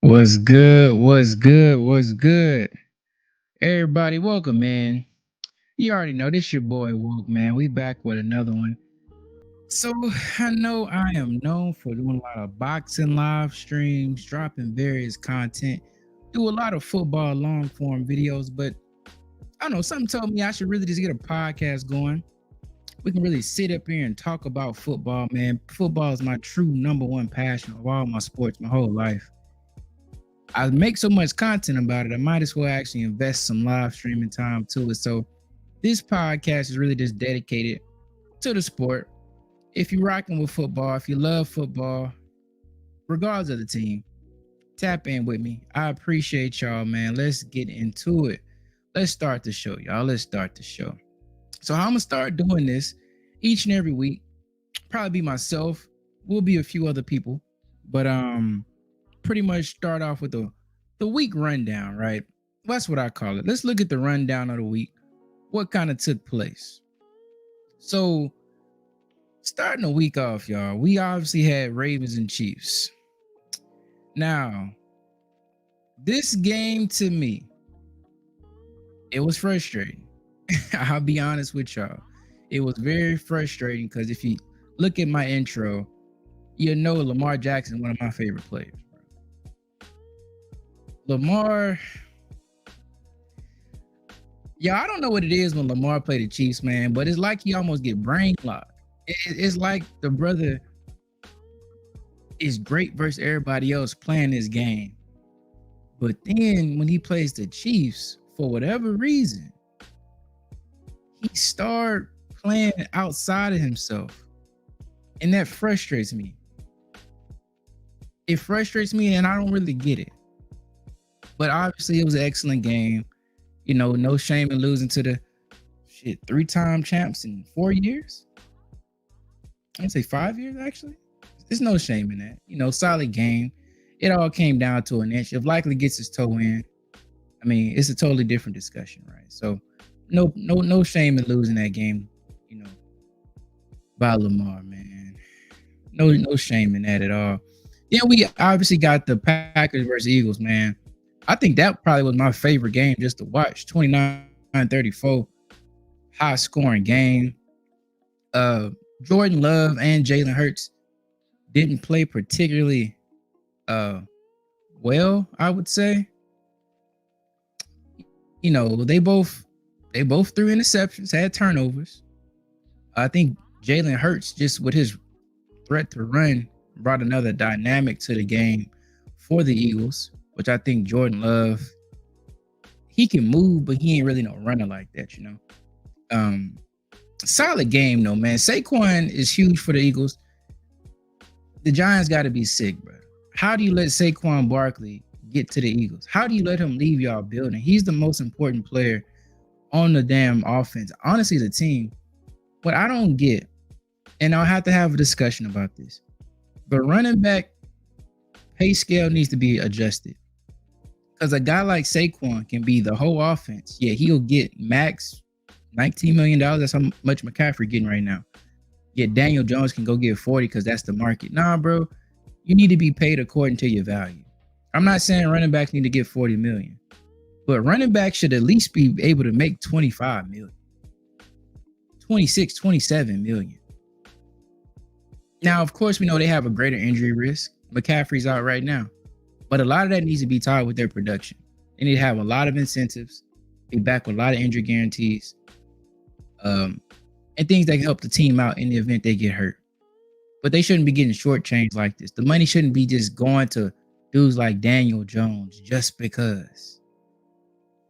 What's good? What's good? What's good? Everybody, welcome, man. You already know this your boy Woke, man. We back with another one. So I know I am known for doing a lot of boxing live streams, dropping various content, do a lot of football long form videos, but I don't know, something told me I should really just get a podcast going. We can really sit up here and talk about football, man. Football is my true number one passion of all my sports, my whole life. I make so much content about it, I might as well actually invest some live streaming time to it. So this podcast is really just dedicated to the sport. If you're rocking with football, if you love football, regardless of the team, tap in with me. I appreciate y'all, man. Let's get into it. Let's start the show, y'all. Let's start the show. So I'm gonna start doing this each and every week. Probably be myself. Will be a few other people, but pretty much start off with the week rundown, right? That's what I call it. Let's look at the rundown of the week. What kind of took place? So, starting the week off, y'all, we obviously had Ravens and Chiefs. Now, this game to me, it was frustrating. I'll be honest with y'all. It was very frustrating because if you look at my intro, you know Lamar Jackson, one of my favorite players. Lamar, yeah, I don't know what it is when Lamar played the Chiefs, man, but it's like he almost get brain locked. It's like the brother is great versus everybody else playing this game. But then when he plays the Chiefs, for whatever reason, he started playing outside of himself. And that frustrates me. It frustrates me and I don't really get it. But obviously it was an excellent game. You know, no shame in losing to the 3-time champs in 4 years. I'd say 5 years, actually. There's no shame in that. You know, solid game. It all came down to an inch. If Likely gets his toe in, I mean, it's a totally different discussion, right? So no shame in losing that game, you know, by Lamar, man. No shame in that at all. Then we obviously got the Packers versus Eagles, man. I think that probably was my favorite game just to watch. 29-34, high scoring game. Jordan Love and Jalen Hurts didn't play particularly well, I would say. You know, they both threw interceptions, had turnovers. I think Jalen Hurts, just with his threat to run, brought another dynamic to the game for the Eagles, which I think Jordan Love, he can move, but he ain't really no runner like that, you know. Solid game though, man. Saquon is huge for the Eagles. The Giants got to be sick, bro. How do you let Saquon Barkley get to the Eagles? How do you let him leave y'all building? He's the most important player on the damn offense. Honestly, the team. What I don't get, and I'll have to have a discussion about this, but running back pay scale needs to be adjusted. Because a guy like Saquon can be the whole offense. Yeah, he'll get max $19 million. That's how much McCaffrey getting right now. Yet Daniel Jones can go get 40 because that's the market. Nah, bro, you need to be paid according to your value. I'm not saying running backs need to get 40 million, but running backs should at least be able to make 25 million, 26, 27 million. Now, of course, we know they have a greater injury risk. McCaffrey's out right now, but a lot of that needs to be tied with their production. They need to have a lot of incentives, be back with a lot of injury guarantees, and things that can help the team out in the event they get hurt. But they shouldn't be getting shortchanged like this. The money shouldn't be just going to dudes like Daniel Jones just because,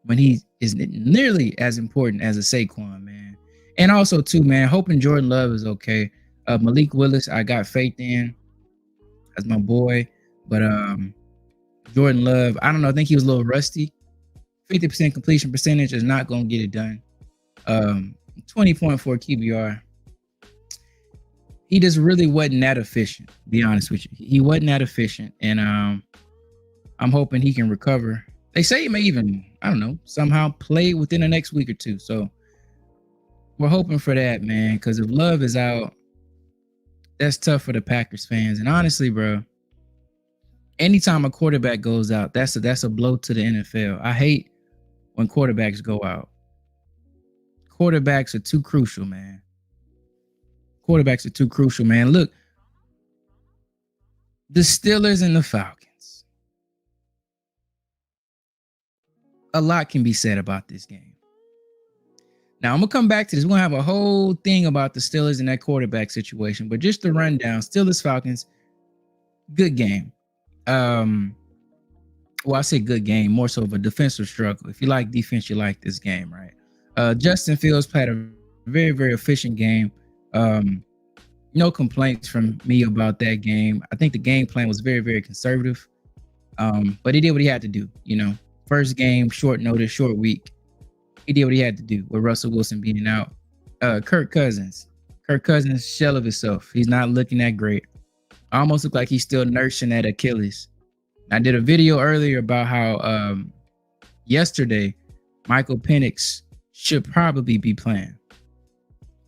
when he is nearly as important as a Saquon, man. And also, too, man, hoping Jordan Love is okay. Malik Willis, I got faith in as my boy. But Jordan Love, I don't know. I think he was a little rusty. 50% completion percentage is not going to get it done. 20.4 QBR. He just really wasn't that efficient, to be honest with you. He wasn't that efficient. And I'm hoping he can recover. They say he may even, I don't know, somehow play within the next week or two. So we're hoping for that, man. Because if Love is out, that's tough for the Packers fans. And honestly, bro, anytime a quarterback goes out, that's a blow to the NFL. I hate when quarterbacks go out. Quarterbacks are too crucial, man. Quarterbacks are too crucial, man. Look, the Steelers and the Falcons. A lot can be said about this game. Now, I'm going to come back to this. We're going to have a whole thing about the Steelers and that quarterback situation. But just to run down, Steelers, Falcons, good game. Well, I say good game, more so of a defensive struggle. If you like defense, you like this game, right? Justin Fields played a very, very efficient game. No complaints from me about that game. I think the game plan was very, very conservative. But he did what he had to do. You know, first game, short notice, short week. He did what he had to do with Russell Wilson being out. Kirk Cousins, shell of himself. He's not looking that great. Almost look like he's still nursing that Achilles. I did a video earlier about how yesterday Michael Penix should probably be playing.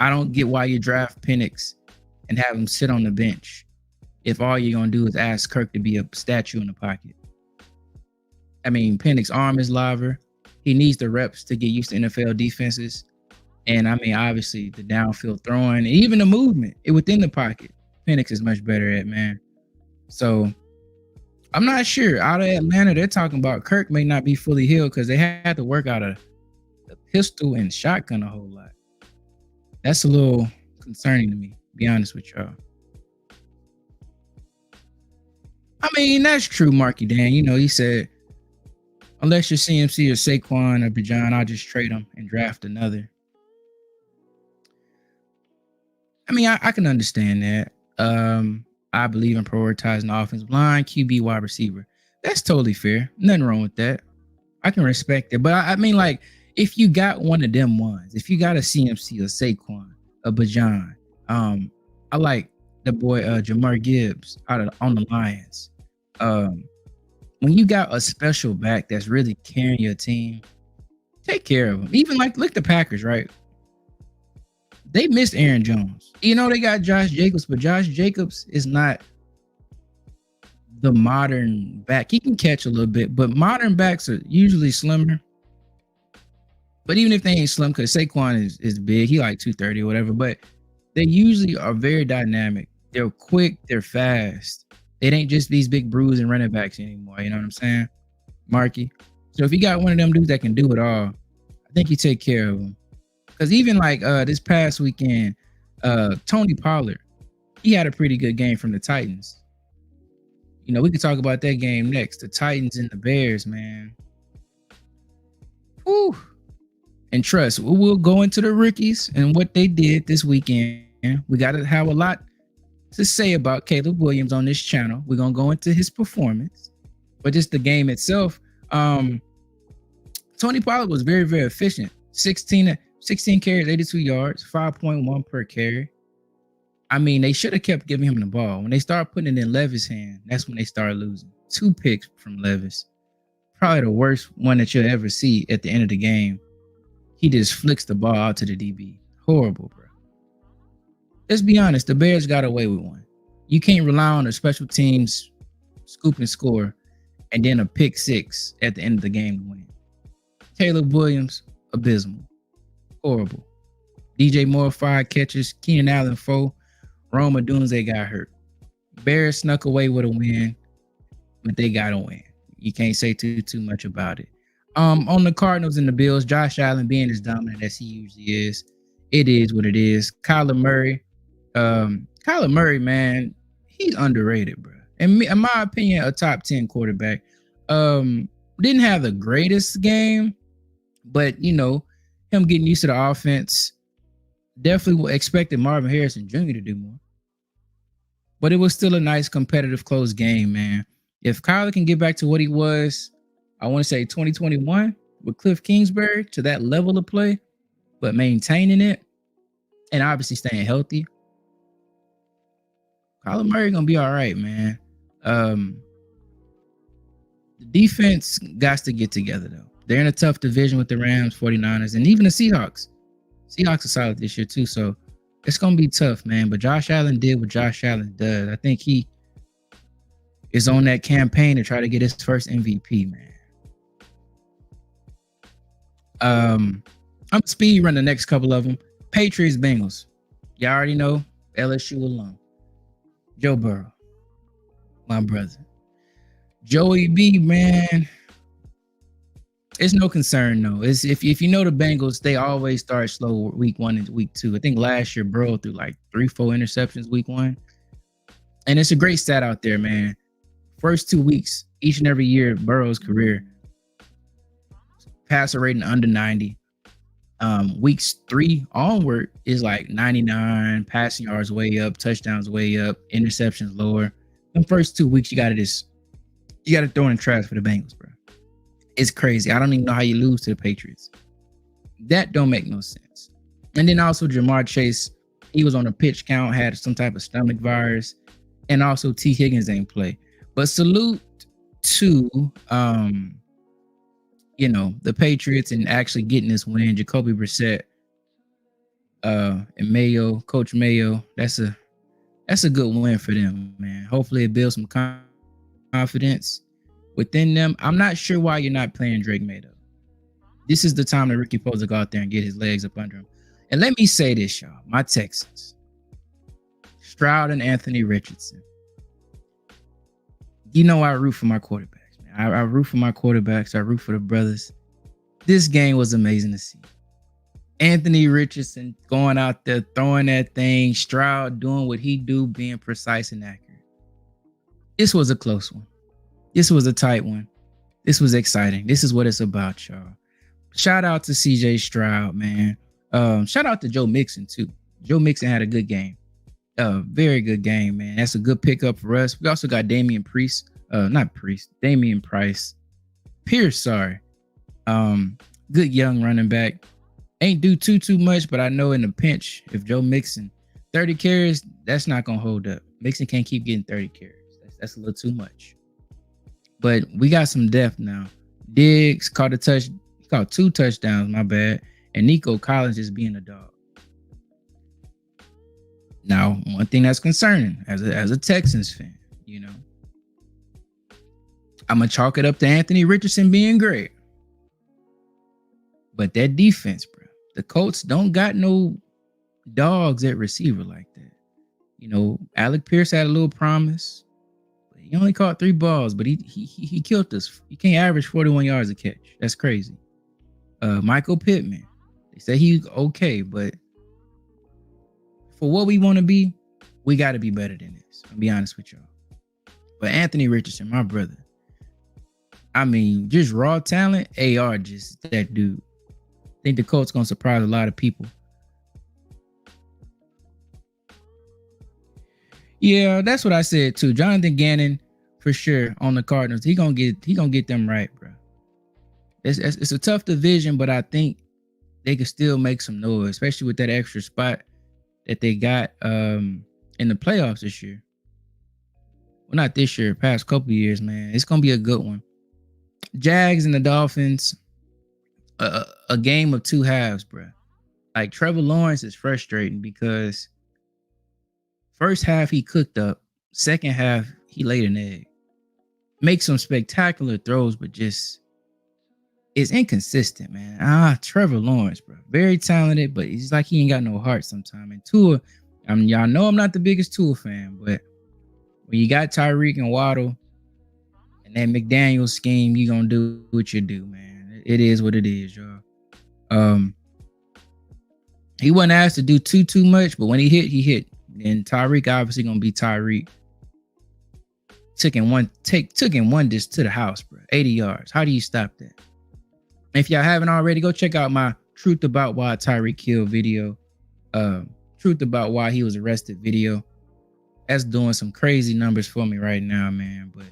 I don't get why you draft Penix and have him sit on the bench if all you're going to do is ask Kirk to be a statue in the pocket. I mean, Penix's arm is liver. He needs the reps to get used to NFL defenses. And I mean, obviously, the downfield throwing, and even the movement within the pocket, Penix is much better at, man. So I'm not sure. Out of Atlanta, they're talking about Kirk may not be fully healed because they had to work out a pistol and shotgun a whole lot. That's a little concerning to me, to be honest with y'all. I mean, that's true, Marky Dan. You know, he said, unless you're CMC or Saquon or Bijan, I'll just trade them and draft another. I mean, I can understand that. I believe in prioritizing the offensive line, QB, wide receiver. That's totally fair. Nothing wrong with that. I can respect it. But I mean, like, if you got one of them ones, if you got a CMC, a Saquon, a Bijan, I like the boy Jamar Gibbs on the Lions. When you got a special back that's really carrying your team, take care of them. Even like, look at the Packers, right? They missed Aaron Jones. You know, they got Josh Jacobs, but Josh Jacobs is not the modern back. He can catch a little bit, but modern backs are usually slimmer. But even if they ain't slim, because Saquon is big, he like 230 or whatever, but they usually are very dynamic. They're quick, they're fast. It ain't just these big bruising running backs anymore. You know what I'm saying, Marky? So if you got one of them dudes that can do it all, I think you take care of them. Because even like this past weekend, Tony Pollard, he had a pretty good game from the Titans. You know, we could talk about that game next. The Titans and the Bears, man. Whew. And trust, we'll go into the rookies and what they did this weekend. We got to have a lot to say about Caleb Williams on this channel. We're going to go into his performance. But just the game itself, Tony Pollard was very, very efficient. 16 carries, 82 yards, 5.1 per carry. I mean, they should have kept giving him the ball. When they started putting it in Levis' hand, that's when they started losing. 2 picks from Levis. Probably the worst one that you'll ever see at the end of the game. He just flicks the ball out to the DB. Horrible, bro. let's be honest, the Bears got away with one. You can't rely on the special teams scoop and score and then a pick six at the end of the game to win. Caleb Williams, abysmal, horrible. DJ Moore, 5 catches. Keenan Allen, 4. Roma Dunze got hurt. Bears snuck away with a win, but they got a win. You can't say too much about it. On the Cardinals and the Bills, Josh Allen being as dominant as he usually is, it is what it is. Kyler Murray, man, he's underrated, bro. And in my opinion, a top 10 quarterback. Didn't have the greatest game, but him getting used to the offense, definitely expected Marvin Harrison Jr. to do more. But it was still a nice, competitive, close game, man. If Kyler can get back to what he was, I want to say 2021 with Cliff Kingsbury, to that level of play, but maintaining it and obviously staying healthy, Kyler Murray gonna be all right, man. The defense got to get together, though. They're in a tough division with the Rams, 49ers, and even the Seahawks. Seahawks are solid this year, too, so it's going to be tough, man. But Josh Allen did what Josh Allen does. I think he is on that campaign to try to get his first MVP, man. I'm speed run the next couple of them. Patriots, Bengals. Y'all already know LSU alone. Joe Burrow, my brother. Joey B, man, it's no concern, though. It's if you know the Bengals, they always start slow week 1 and week 2. I think last year Burrow threw like 3-4 interceptions week 1. And it's a great stat out there, man. First 2 weeks, each and every year, Burrow's career, passer rating under 90. Weeks 3 onward is like 99, passing yards way up, touchdowns way up, interceptions lower. The first 2 weeks, you got to throw in the trash for the Bengals, bro. It's crazy. I don't even know how you lose to the Patriots. That don't make no sense. And then also Jamar Chase, he was on a pitch count, had some type of stomach virus, and also T. Higgins ain't play. But salute to the Patriots and actually getting this win. Jacoby Brissett and Mayo, Coach Mayo. That's a good win for them, man. Hopefully it builds some confidence within them. I'm not sure why you're not playing Drake May, though. This is the time that Ricky Poles to go out there and get his legs up under him. And let me say this, y'all. My Texans, Stroud and Anthony Richardson. I root for my quarterbacks, man. I root for my quarterbacks. I root for the brothers. This game was amazing to see. Anthony Richardson going out there, throwing that thing. Stroud doing what he do, being precise and accurate. This was a close one. This was a tight one. This was exciting. This is what it's about, y'all. Shout out to CJ Stroud, man. Shout out to Joe Mixon, too. Joe Mixon had a good game. Very good game, man. That's a good pickup for us. We also got Damian Price. Pierce, sorry. Good young running back. Ain't do too much, but I know in the pinch, if Joe Mixon, 30 carries, that's not going to hold up. Mixon can't keep getting 30 carries. That's a little too much. But we got some depth now. Diggs caught 2 touchdowns, my bad. And Nico Collins is being a dog. Now, one thing that's concerning as a Texans fan, I'm going to chalk it up to Anthony Richardson being great. But that defense, bro, the Colts don't got no dogs at receiver like that. Alec Pierce had a little promise. He only caught 3 balls, but he killed us. He can't average 41 yards a catch. That's crazy. Michael Pittman, they say he's okay, but for what we want to be, we got to be better than this. I'll be honest with y'all. But Anthony Richardson, my brother, I mean, just raw talent, AR, just that dude. I think the Colts going to surprise a lot of people. Yeah, that's what I said too. Jonathan Gannon, for sure, on the Cardinals. He gonna get them right, bro. It's a tough division, but I think they can still make some noise, especially with that extra spot that they got in the playoffs this year. Well, not this year, past couple years, man. It's gonna be a good one. Jags and the Dolphins, a game of 2 halves, bro. Like Trevor Lawrence is frustrating because First half he cooked up. Second half he laid an egg. Makes some spectacular throws, but just is inconsistent, man. Trevor Lawrence, bro, very talented, but he's like he ain't got no heart sometimes. And Tua, y'all know I'm not the biggest Tua fan, but when you got Tyreek and Waddle and that McDaniel scheme, you gonna do what you do, man. It is what it is, y'all. He wasn't asked to do too much, but when he hit. And Tyreek obviously gonna be Tyreek. Took him one just to the house, bro. 80 yards. How do you stop that? If y'all haven't already, go check out my Truth About Why Tyreek Killed video. Truth About Why He Was Arrested video. That's doing some crazy numbers for me right now, man. But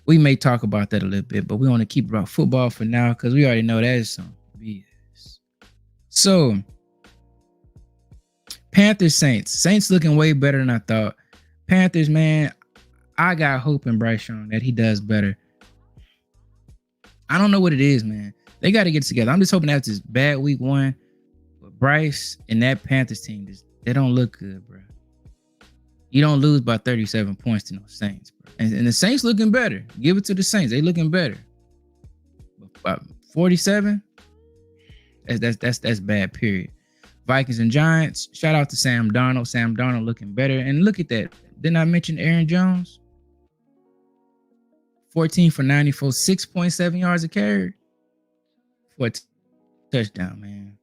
we may talk about that a little bit, but we want to keep about football for now because we already know that is some BS. So, Panthers Saints. Saints looking way better than I thought. Panthers, man, I got hope in Bryce Young that he does better. I don't know what it is, man. They got to get together. I'm just hoping that's this bad week one. But Bryce and that Panthers team, they don't look good, bro. You don't lose by 37 points to no Saints, bro. And the Saints looking better. Give it to the Saints. They looking better. But 47? That's bad, period. Vikings and Giants. Shout out to Sam Darnold. Sam Darnold looking better. And look at that. Didn't I mention Aaron Jones? 14 for 94, 6.7 yards a carry for a touchdown, man.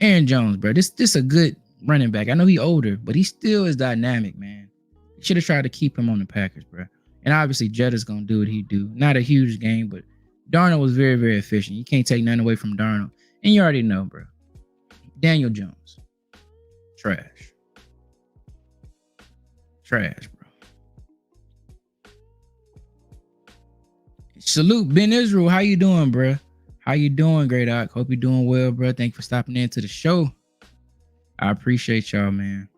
Aaron Jones, bro. This a good running back. I know he older, but he still is dynamic, man. Should have tried to keep him on the Packers, bro. And obviously, Jetta's going to do what he do. Not a huge game, but Darnold was very, very efficient. You can't take nothing away from Darnold. And you already know, bro. Daniel Jones. Trash, bro. Salute, Ben Israel. How you doing, bro? How you doing, Great Ock? Hope you're doing well, bro. Thank you for stopping in to the show. I appreciate y'all, man.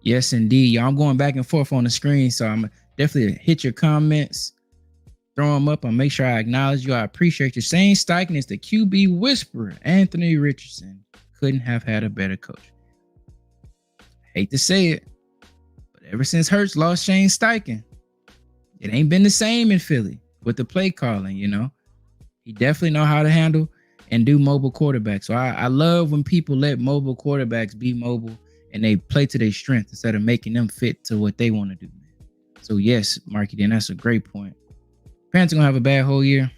Yes, indeed. Y'all, I'm going back and forth on the screen, so I'm definitely hit your comments, throw them up, and make sure I acknowledge you. I appreciate you. Shane Steichen is the QB whisperer. Anthony Richardson couldn't have had a better coach. Hate to say it, but ever since Hurts lost Shane Steichen, it ain't been the same in Philly with the play calling, you know. He definitely know how to handle and do mobile quarterbacks. So I love when people let mobile quarterbacks be mobile and they play to their strength instead of making them fit to what they want to do, man. So yes, Marky, then that's a great point. Panthers gonna have a bad whole year.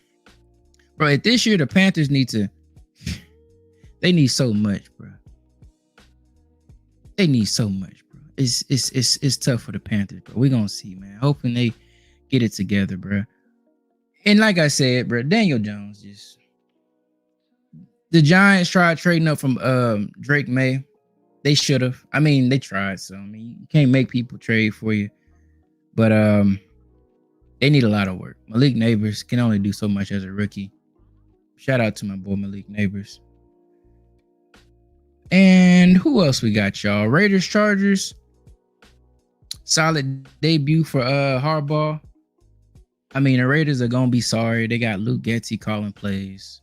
Bro, this year the Panthers need so much, bro. They need so much, bro. It's tough for the Panthers, bro. We're gonna see, man. Hoping they get it together, bro. And like I said, bro, Daniel Jones the Giants tried trading up from Drake May. They should have. I mean, they tried. So I mean, you can't make people trade for you. But they need a lot of work. Malik Neighbors can only do so much as a rookie. Shout out to my boy Malik Neighbors. And who else we got, y'all? Raiders, Chargers. Solid debut for Harbaugh. I mean, the Raiders are gonna be sorry. They got Luke Getsy calling plays.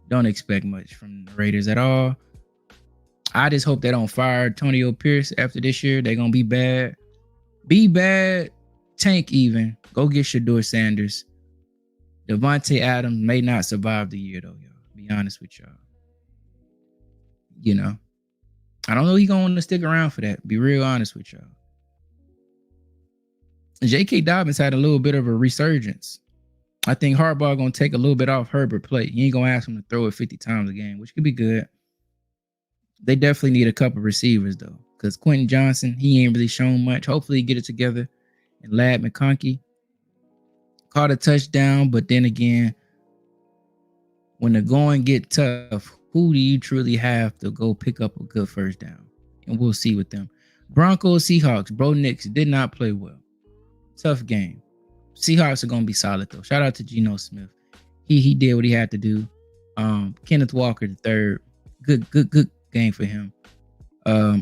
Don't expect much from the Raiders at all. I just hope they don't fire Antonio Pierce after this year. They're gonna be bad. Be bad. Tank even. Go get Shedeur Sanders. Devontae Adams may not survive the year though, y'all. Be honest with y'all. You know, I don't know he's going to stick around for that. Be real honest with y'all. J.K. Dobbins had a little bit of a resurgence. I think Harbaugh going to take a little bit off Herbert plate. You ain't going to ask him to throw it 50 times a game, which could be good. They definitely need a couple receivers, though, because Quentin Johnson, he ain't really shown much. Hopefully he get it together. And Ladd McConkey caught a touchdown, but then again, when the going get tough, who do you truly have to go pick up a good first down? And we'll see with them. Broncos, Seahawks. Bro Nix did not play well. Tough game. Seahawks are going to be solid, though. Shout out to Geno Smith. He did what he had to do. Kenneth Walker, the third. Good game for him.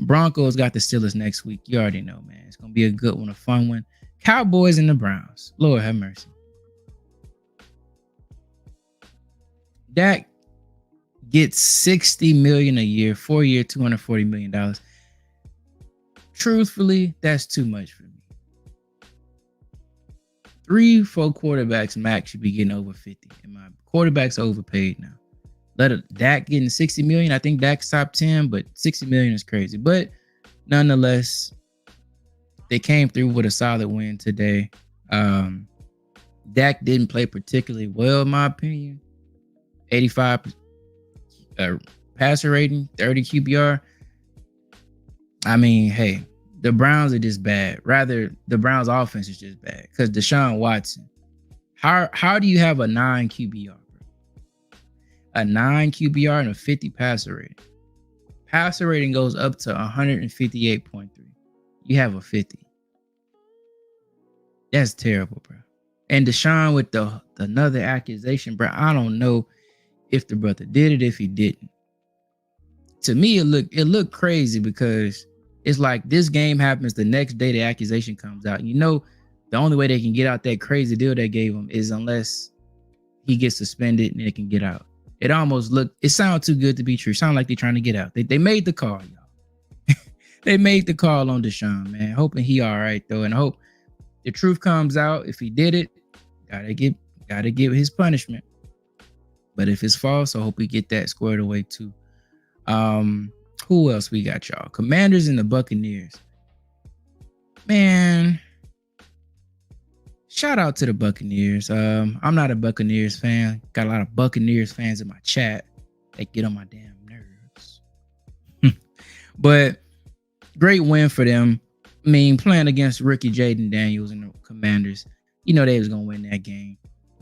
Broncos got the Steelers next week. You already know, man. It's going to be a good one, a fun one. Cowboys and the Browns. Lord have mercy. Dak gets $60 million a year, 4 year, $240 million. Truthfully, that's too much for me. 3-4 quarterbacks max should be getting over 50. And my quarterback's overpaid now. Dak getting 60 million. I think Dak's top 10, but 60 million is crazy. But nonetheless, they came through with a solid win today. Dak didn't play particularly well, in my opinion. 85 passer rating, 30 QBR. I mean, hey, the Browns are just bad. Rather, the Browns offense is just bad because Deshaun Watson. How do you have a 9 QBR? Bro? A 9 QBR and a 50 passer rating. Passer rating goes up to 158.3. You have a 50. That's terrible, bro. And Deshaun with the another accusation, bro. I don't know if the brother did it, if he didn't. To me, it looked crazy because it's like this game happens the next day the accusation comes out. You know, the only way they can get out that crazy deal they gave him is unless he gets suspended and they can get out. It sounds too good to be true. Sound like they're trying to get out. They made the call, y'all. They made the call on Deshaun, man. Hoping he all right though, and I hope the truth comes out. If he did it, gotta give his punishment. But if it's false, I hope we get that squared away too. Who else we got, y'all? Commanders and the Buccaneers. Man, shout out to the Buccaneers. I'm not a Buccaneers fan. Got a lot of Buccaneers fans in my chat. They get on my damn nerves. But great win for them. I mean, playing against rookie Jaden Daniels and the Commanders, you know they was going to win that game.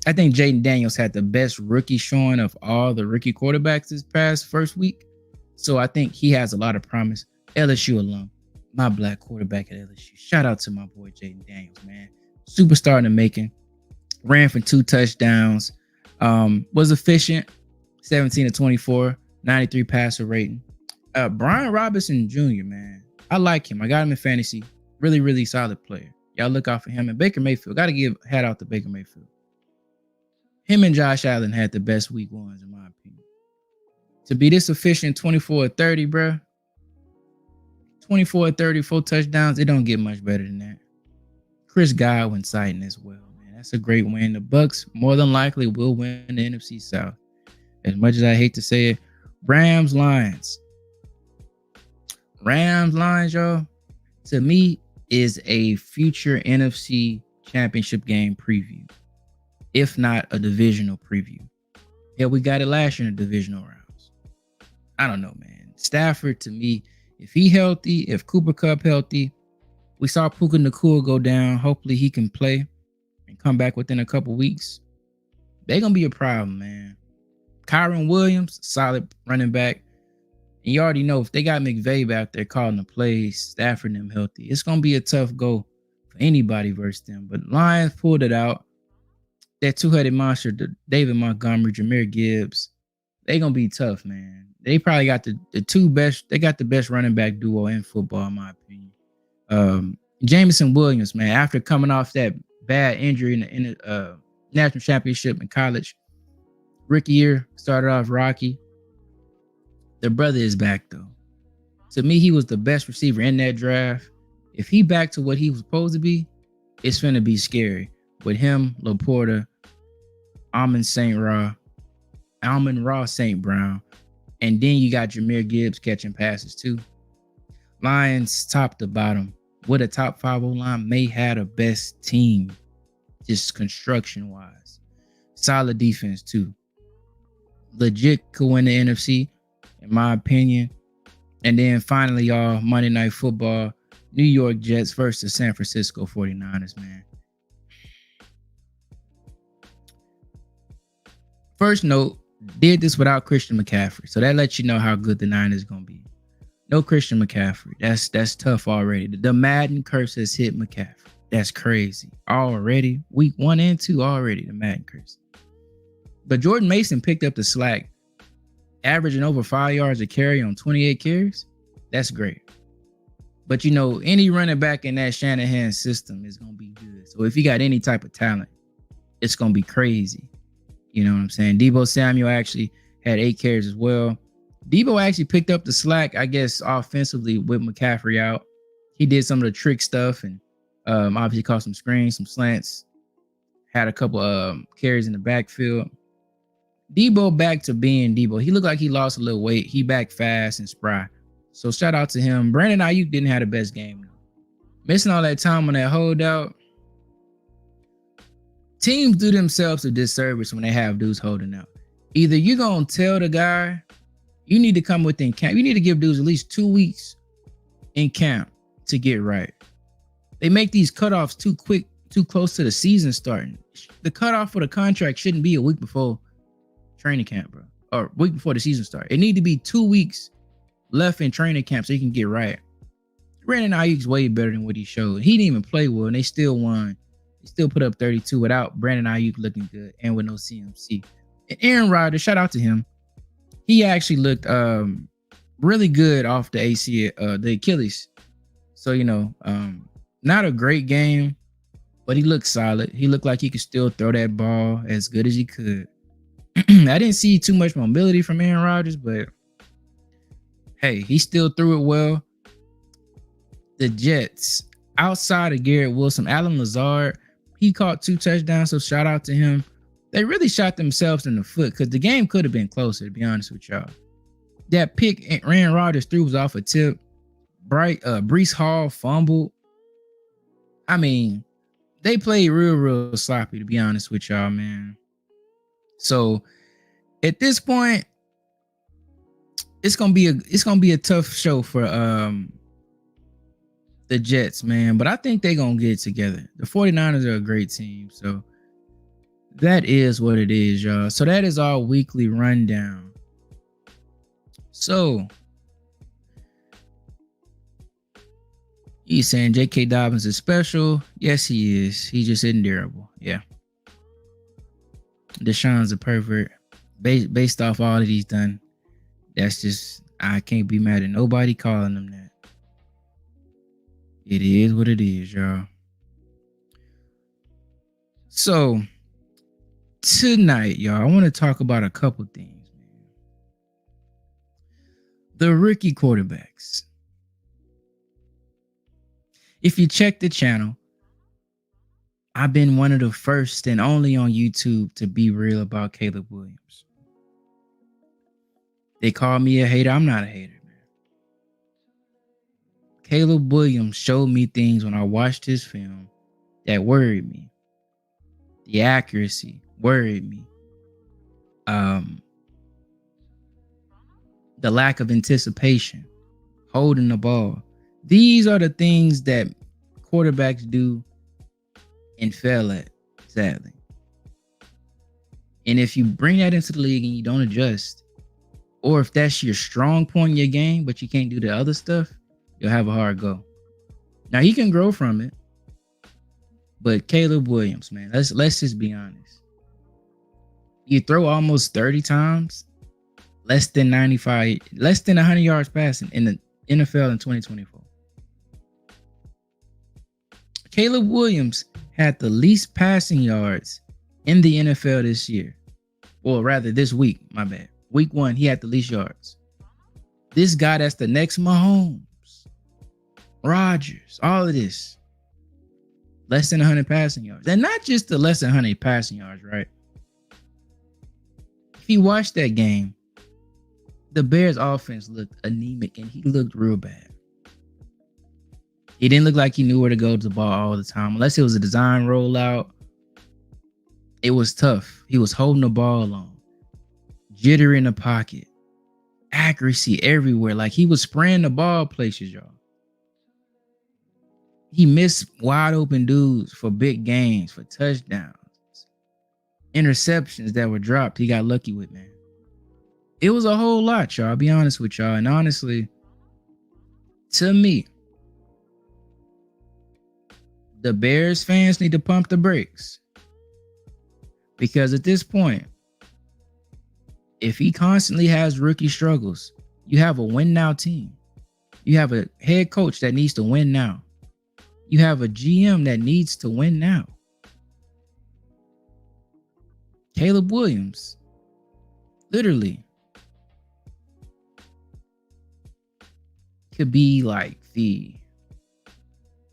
I think Jaden Daniels had the best rookie showing of all the rookie quarterbacks this past first week. So I think he has a lot of promise. LSU alum, my black quarterback at LSU. Shout out to my boy Jaden Daniels, man. Superstar in the making. Ran for 2 touchdowns. Was efficient. 17-24, 93 passer rating. Brian Robinson Jr., man. I like him. I got him in fantasy. Really, really solid player. Y'all look out for him. And Baker Mayfield. Got to give a hat out to Baker Mayfield. Him and Josh Allen had the best week ones, in my opinion. To be this efficient, 24-30, bro. 24-30, 4 touchdowns. It don't get much better than that. Chris Godwin sighting as well, man. That's a great win. The Bucks more than likely will win the NFC South. As much as I hate to say it, Rams, Lions, y'all, to me is a future NFC championship game preview, if not a divisional preview. Yeah, we got it last year in the divisional rounds. I don't know, man. Stafford, to me, if he healthy, if Cooper Kupp healthy, we saw Puka Nacua go down. Hopefully he can play and come back within a couple weeks. They're going to be a problem, man. Kyron Williams, solid running back. And you already know if they got McVay back there calling the plays, Stafford and them healthy, it's going to be a tough go for anybody versus them. But Lions pulled it out. That two-headed monster, David Montgomery, Jahmyr Gibbs, they going to be tough, man. They probably got the two best. They got the best running back duo in football, in my opinion. Jameson Williams, man, after coming off that bad injury in the national championship in college, rookie year, started off rocky. The brother is back, though. To me, he was the best receiver in that draft. If he back to what he was supposed to be, it's finna be scary. With him, Laporta, Amon-Ra St. Brown, and then you got Jahmyr Gibbs catching passes too. Lions top to bottom with a top 5 O-line may have the best team, just construction wise. Solid defense too. Legit could win the NFC, in my opinion. And then finally, y'all, Monday Night Football, New York Jets versus San Francisco 49ers, man. First note, did this without Christian McCaffrey. So that lets you know how good the Niners going to be. No Christian McCaffrey. That's tough already. The Madden curse has hit McCaffrey. That's crazy. Already. Week 1 and 2 already, the Madden curse. But Jordan Mason picked up the slack, averaging over 5 yards a carry on 28 carries. That's great. But, you know, any running back in that Shanahan system is going to be good. So if you got any type of talent, it's going to be crazy. You know what I'm saying? Deebo Samuel actually had 8 carries as well. Deebo actually picked up the slack, I guess, offensively with McCaffrey out. He did some of the trick stuff and obviously caught some screens, some slants, had a couple carries in the backfield. Debo back to being Debo. He looked like he lost a little weight. He back fast and spry. So shout out to him. Brandon Ayuk didn't have the best game though. Missing all that time on that holdout. Teams do themselves a disservice when they have dudes holding out. Either you're gonna tell the guy you need to come within camp. You need to give dudes at least 2 weeks in camp to get right. They make these cutoffs too quick, too close to the season starting. The cutoff for the contract shouldn't be a week before training camp, bro, or week before the season start. It need to be 2 weeks left in training camp so you can get right. Brandon Ayuk's way better than what he showed. He didn't even play well, and they still won. They still put up 32 without Brandon Ayuk looking good and with no CMC. And Aaron Rodgers, shout out to him. He actually looked really good off the the Achilles. So, not a great game, but he looked solid. He looked like he could still throw that ball as good as he could. I didn't see too much mobility from Aaron Rodgers, but hey, he still threw it well. The Jets, outside of Garrett Wilson, Allen Lazard, he caught 2 touchdowns, so shout out to him. They really shot themselves in the foot because the game could have been closer, to be honest with y'all. That pick Aaron Rodgers threw was off a tip. Breece Hall fumbled. I mean, they played real sloppy, to be honest with y'all, man. So at this point, it's gonna be a tough show for the Jets, man. But I think they're gonna get it together. The 49ers are a great team, so that is what it is, y'all. So that is our weekly rundown. So he's saying J.K. Dobbins is special. Yes, he is. He just isn't durable. Yeah. Deshaun's a pervert. Based off all that he's done, that's just, I can't be mad at nobody calling him that. It is what it is, y'all. So tonight, y'all, I want to talk about a couple things, man. The rookie quarterbacks. If you check the channel, I've been one of the first and only on YouTube to be real about Caleb Williams. They call me a hater. I'm not a hater, man. Caleb Williams showed me things when I watched his film that worried me. The accuracy worried me. The lack of anticipation, holding the ball. These are the things that quarterbacks do and fail at, sadly. And if you bring that into the league and you don't adjust, or if that's your strong point in your game, but you can't do the other stuff, you'll have a hard go. Now, he can grow from it, but Caleb Williams, man, let's just be honest. You throw almost 30 times, less than 100 yards passing in the NFL in 2024. Caleb Williams had the least passing yards in the NFL this year. Or rather, this week, my bad. Week 1, he had the least yards. This guy that's the next Mahomes, Rodgers, all of this. Less than 100 passing yards. And not just the less than 100 passing yards, right? If you watch that game, the Bears offense looked anemic and he looked real bad. He didn't look like he knew where to go to the ball all the time. Unless it was a design rollout, it was tough. He was holding the ball long. Jittery in the pocket. Accuracy everywhere. Like he was spraying the ball places, y'all. He missed wide open dudes for big gains, for touchdowns. Interceptions that were dropped, he got lucky with, man. It was a whole lot, y'all. I'll be honest with y'all. And honestly, to me, the Bears fans need to pump the brakes. Because at this point, if he constantly has rookie struggles, you have a win now team. You have a head coach that needs to win now. You have a GM that needs to win now. Caleb Williams, literally, could be like the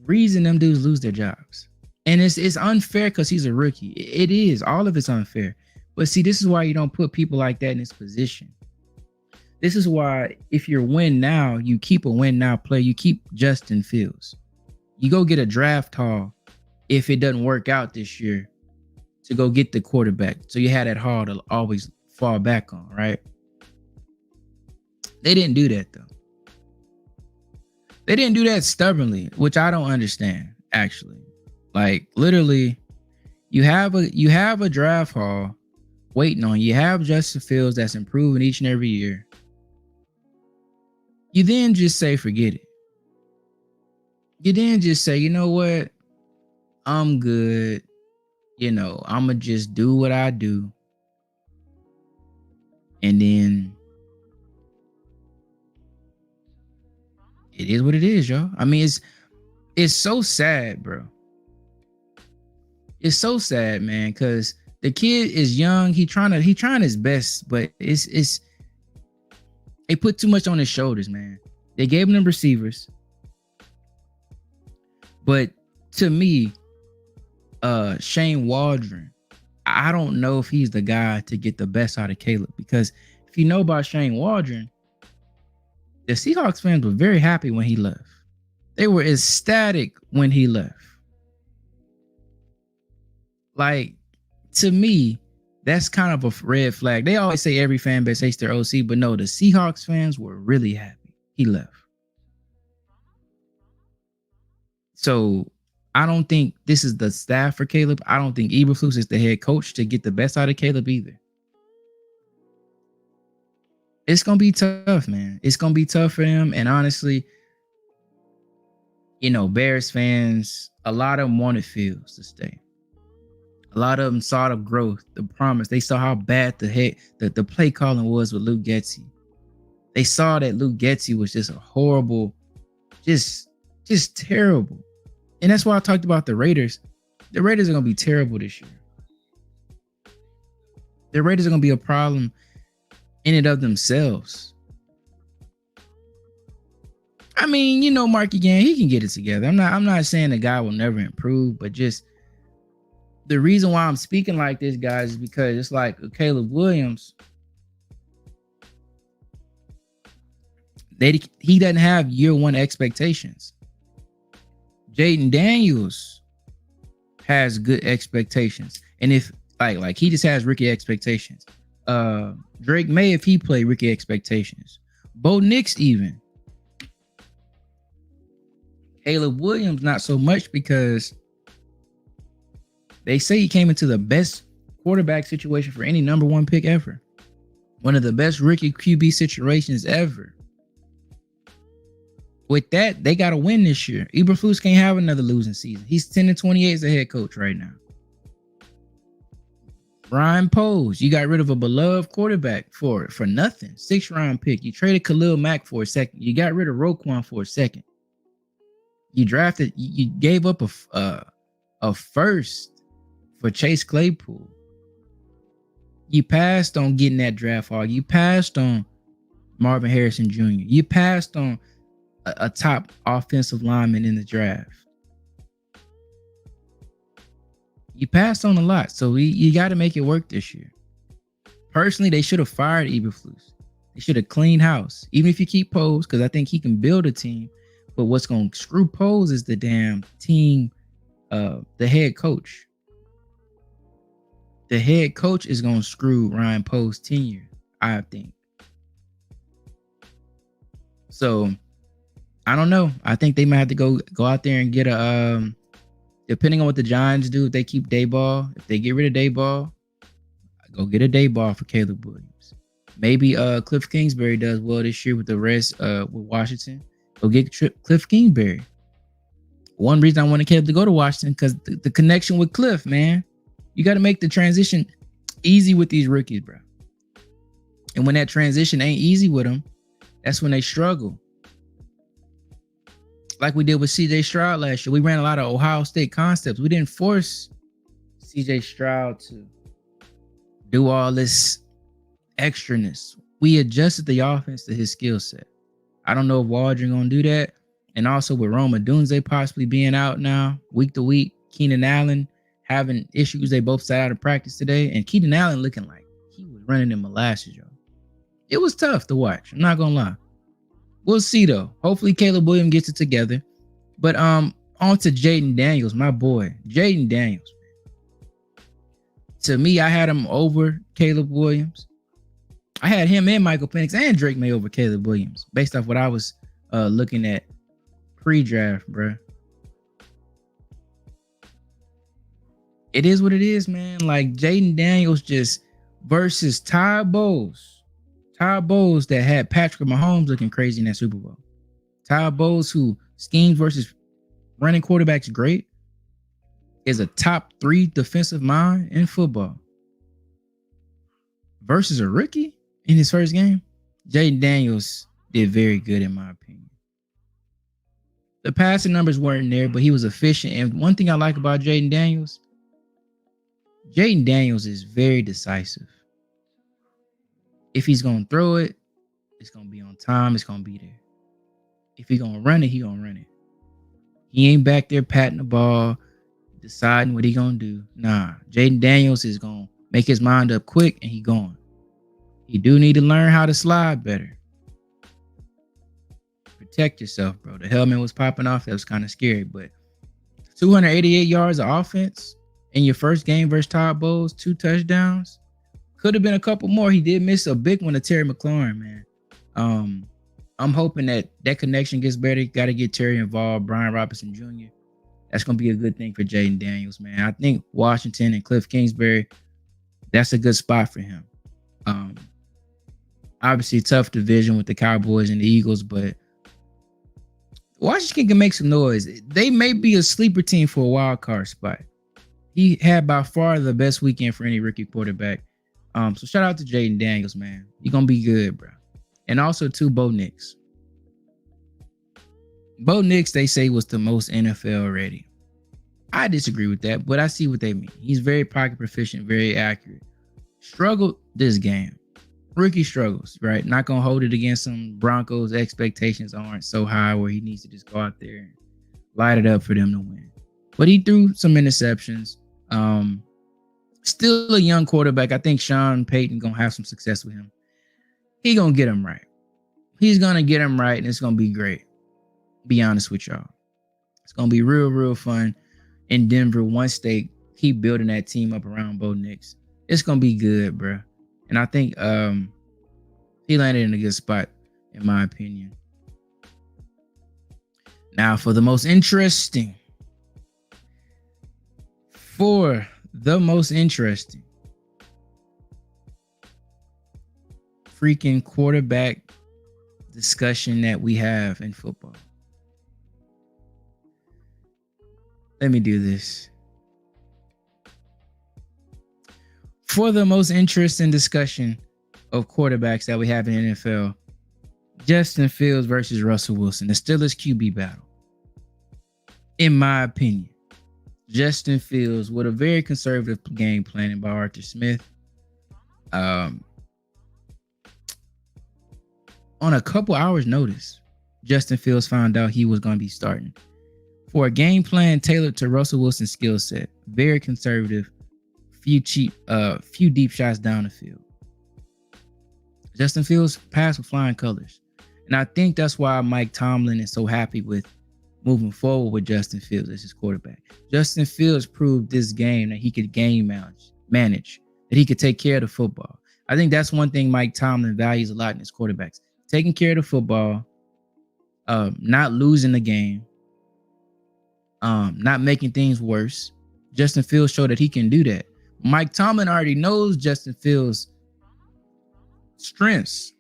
reason them dudes lose their jobs. And it's unfair because he's a rookie. It is. All of it's unfair. But see, this is why you don't put people like that in this position. This is why if you're win now, you keep a win now player. You keep Justin Fields. You go get a draft haul if it doesn't work out this year to go get the quarterback. So you had that haul to always fall back on, right? They didn't do that though. They didn't do that stubbornly, which I don't understand, actually. Like literally, you have a draft haul waiting on you. You have Justin Fields that's improving each and every year. You then just say, forget it. You then just say, you know what? I'm good. I'm going to just do what I do. And then it is what it is, y'all. I mean, it's so sad, bro. It's so sad, man, because the kid is young. He trying his best, but it's they put too much on his shoulders, man. They gave him the receivers. But to me, Shane Waldron, I don't know if he's the guy to get the best out of Caleb, because if you know about Shane Waldron, the Seahawks fans were very happy when he left. They were ecstatic when he left. Like, to me, that's kind of a red flag. They always say every fan base hates their OC, but no, the Seahawks fans were really happy he left. So I don't think this is the staff for Caleb. I don't think Eberflus is the head coach to get the best out of Caleb either. It's going to be tough, man. It's going to be tough for them. And honestly, Bears fans, a lot of them wanted Fields to stay. A lot of them saw the growth, the promise. They saw how bad the play calling was with Luke Getsy. They saw that Luke Getsy was just a horrible, just terrible. And that's why I talked about the Raiders. The Raiders are going to be terrible this year. The Raiders are going to be a problem in and of themselves. I mean, Mark again, he can get it together. I'm not saying the guy will never improve, but just the reason why I'm speaking like this, guys, is because it's like Caleb Williams. He doesn't have year one expectations. Jaden Daniels has good expectations. And if like he just has rookie expectations. Drake May, if he played, rookie expectations. Bo Nix even. Caleb Williams, not so much, because they say he came into the best quarterback situation for any number one pick ever. One of the best rookie QB situations ever. With that, they got to win this year. Eberflus can't have another losing season. He's 10-28 as a head coach right now. Ryan Poles, you got rid of a beloved quarterback for nothing. 6th round pick. You traded Khalil Mack for a second. You got rid of Roquan for a second. You gave up a first for Chase Claypool. You passed on getting that draft hog. You passed on Marvin Harrison Jr. You passed on a top offensive lineman in the draft. You passed on a lot, so you got to make it work this year. Personally, they should have fired Eberflus. They should have cleaned house, even if you keep Poles, because I think he can build a team. But what's going to screw Poles is the damn team, the head coach. The head coach is going to screw Ryan Poles' tenure, I think. So I don't know. I think they might have to go out there and get depending on what the Giants do, if they keep Dayball, if they get rid of Dayball, go get a Dayball for Caleb Williams. Maybe Cliff Kingsbury does well this year with the rest with Washington. Go get Cliff Kingsbury. One reason I wanted Caleb to go to Washington, because the connection with Cliff, man. You got to make the transition easy with these rookies, bro. And when that transition ain't easy with them, that's when they struggle. Like we did with CJ Stroud last year. We ran a lot of Ohio State concepts. We didn't force CJ Stroud to do all this extraness. We adjusted the offense to his skill set. I don't know if Waldron gonna do that. And also with Roma Dunze possibly being out now, week to week, Keenan Allen having issues. They both sat out of practice today. And Keenan Allen looking like he was running in molasses, yo. It was tough to watch. I'm not gonna lie. We'll see though. Hopefully Caleb Williams gets it together. But on to Jaden Daniels, my boy. Jaden Daniels. To me, I had him over Caleb Williams. I had him and Michael Penix and Drake May over Caleb Williams based off what I was looking at pre-draft, bro. It is what it is, man. Like Jaden Daniels just versus Todd Bowles. Todd Bowles that had Patrick Mahomes looking crazy in that Super Bowl. Todd Bowles, who schemes versus running quarterbacks great, is a top 3 defensive mind in football. Versus a rookie in his first game, Jaden Daniels did very good in my opinion. The passing numbers weren't there, but he was efficient. And one thing I like about Jaden Daniels is very decisive. If he's going to throw it, it's going to be on time. It's going to be there. If he's going to run it, he's going to run it. He ain't back there patting the ball, deciding what he going to do. Nah, Jaden Daniels is going to make his mind up quick and he gone. He do need to learn how to slide better. Protect yourself, bro. The helmet was popping off. That was kind of scary, but 288 yards of offense in your first game versus Todd Bowles, 2 touchdowns. Could have been a couple more. He did miss a big one to Terry McLaurin, man. I'm hoping that connection gets better. Got to get Terry involved, Brian Robinson Jr. That's going to be a good thing for Jaden Daniels, man. I think Washington and Cliff Kingsbury, that's a good spot for him. Obviously, tough division with the Cowboys and the Eagles, but Washington can make some noise. They may be a sleeper team for a wild card spot. He had by far the best weekend for any rookie quarterback. So shout out to Jaden Daniels, man. You're going to be good, bro. And also to Bo Nix. Bo Nix, they say, was the most NFL ready. I disagree with that, but I see what they mean. He's very pocket proficient, very accurate. Struggled this game. Rookie struggles, right? Not going to hold it against some Broncos. Expectations aren't so high where he needs to just go out there and light it up for them to win. But he threw some interceptions. Still a young quarterback. I think Sean Payton going to have some success with him. He going to get him right. He's going to get him right, and it's going to be great. Be honest with y'all. It's going to be real, real fun in Denver once they keep building that team up around Bo Nix. It's going to be good, bro. And I think he landed in a good spot, in my opinion. Now, for the most interesting. Freaking quarterback discussion that we have in football. Let me do this. For the most interesting discussion of quarterbacks that we have in the NFL, Justin Fields versus Russell Wilson, the Steelers QB battle. In my opinion, Justin Fields with a very conservative game planning by Arthur Smith. On a couple hours notice, Justin Fields found out he was going to be starting. For a game plan tailored to Russell Wilson's skill set, very conservative, few deep shots down the field. Justin Fields passed with flying colors. And I think that's why Mike Tomlin is so happy with moving forward with Justin Fields as his quarterback. Justin Fields proved this game that he could game manage, that he could take care of the football. I think that's one thing Mike Tomlin values a lot in his quarterbacks. Taking care of the football, not losing the game, not making things worse. Justin Fields showed that he can do that. Mike Tomlin already knows Justin Fields' strengths,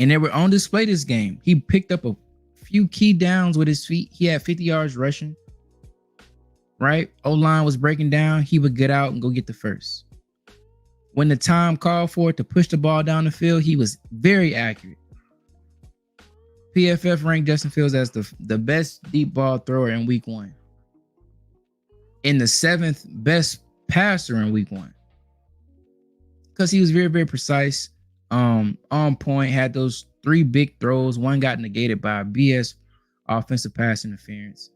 and they were on display this game. He picked up a few key downs with his feet. He had 50 yards rushing, right? O-line was breaking down. He would get out and go get the first. When the time called for it to push the ball down the field, he was very accurate. PFF ranked Justin Fields as the best deep ball thrower in week 1. And the 7th best passer in week 1. Because he was very, very precise, on point, had those 3 big throws. One got negated by a BS offensive pass interference.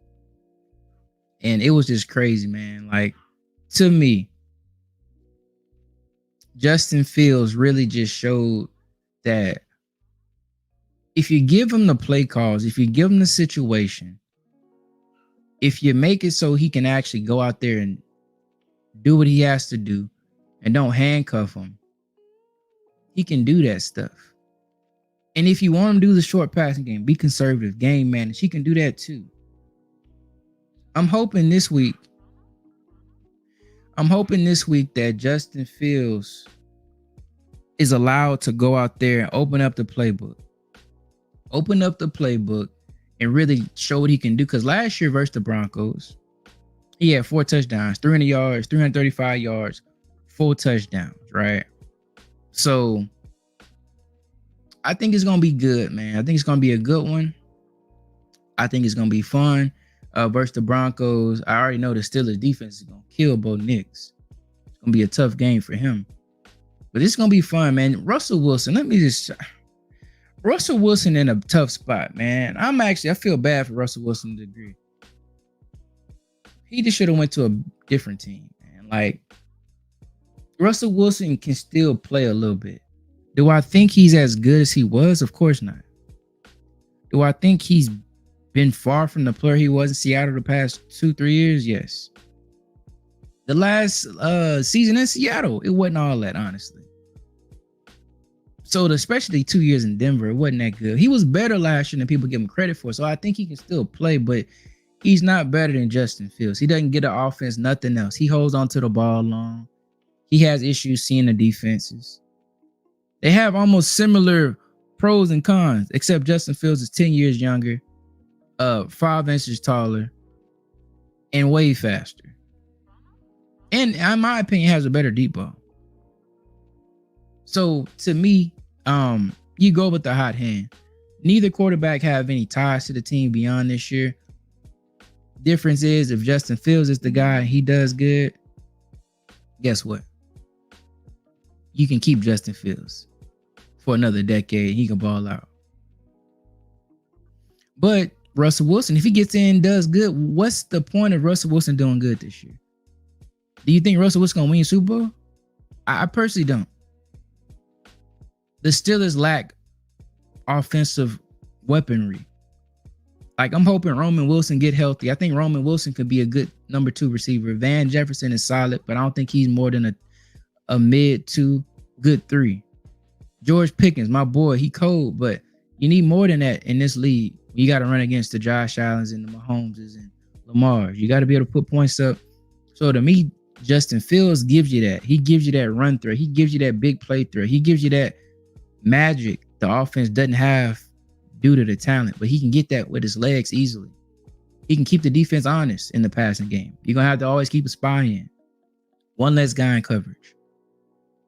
And it was just crazy, man. Like, to me, Justin Fields really just showed that if you give him the play calls, if you give him the situation, if you make it so he can actually go out there and do what he has to do and don't handcuff him, he can do that stuff. And if you want him to do the short passing game, be conservative, game manage, he can do that too. I'm hoping this week that Justin Fields is allowed to go out there and open up the playbook. And really show what he can do. Because last year versus the Broncos, he had 4 touchdowns, 300 yards, 335 yards, 4 touchdowns, right? So I think it's going to be good, man. I think it's going to be a good one. I think it's going to be fun. Versus the Broncos, I already know the Steelers defense is going to kill Bo Nix. It's going to be a tough game for him. But it's going to be fun, man. Russell Wilson in a tough spot, man. I feel bad for Russell Wilson to a degree. He just should have went to a different team, man. Like, Russell Wilson can still play a little bit. Do I think he's as good as he was? Of course not. Do I think he's been far from the player he was in Seattle the past 2-3 years? Yes. The last season in Seattle, it wasn't all that, honestly. So especially 2 years in Denver, it wasn't that good. He was better last year than people give him credit for. So I think he can still play, but he's not better than Justin Fields. He doesn't get an offense, nothing else. He holds onto the ball long. He has issues seeing the defenses. They have almost similar pros and cons, except Justin Fields is 10 years younger, 5 inches taller, and way faster. And in my opinion, has a better deep ball. So to me, you go with the hot hand. Neither quarterback have any ties to the team beyond this year. Difference is if Justin Fields is the guy, he does good. Guess what? You can keep Justin Fields for another decade. He can ball out. But Russell Wilson, if he gets in and does good, what's the point of Russell Wilson doing good this year? Do you think Russell Wilson gonna win a Super Bowl? I personally don't. The Steelers lack offensive weaponry. Like, I'm hoping Roman Wilson get healthy. I think Roman Wilson could be a good number 2 receiver. Van Jefferson is solid, but I don't think he's more than a mid 2, good 3. George Pickens, my boy, he cold, but you need more than that in this league. You got to run against the Josh Allens and the Mahomeses and Lamar. You got to be able to put points up. So to me, Justin Fields gives you that. He gives you that run threat. He gives you that big play threat. He gives you that magic the offense doesn't have due to the talent, but he can get that with his legs easily. He can keep the defense honest in the passing game. You're going to have to always keep a spy in. One less guy in coverage.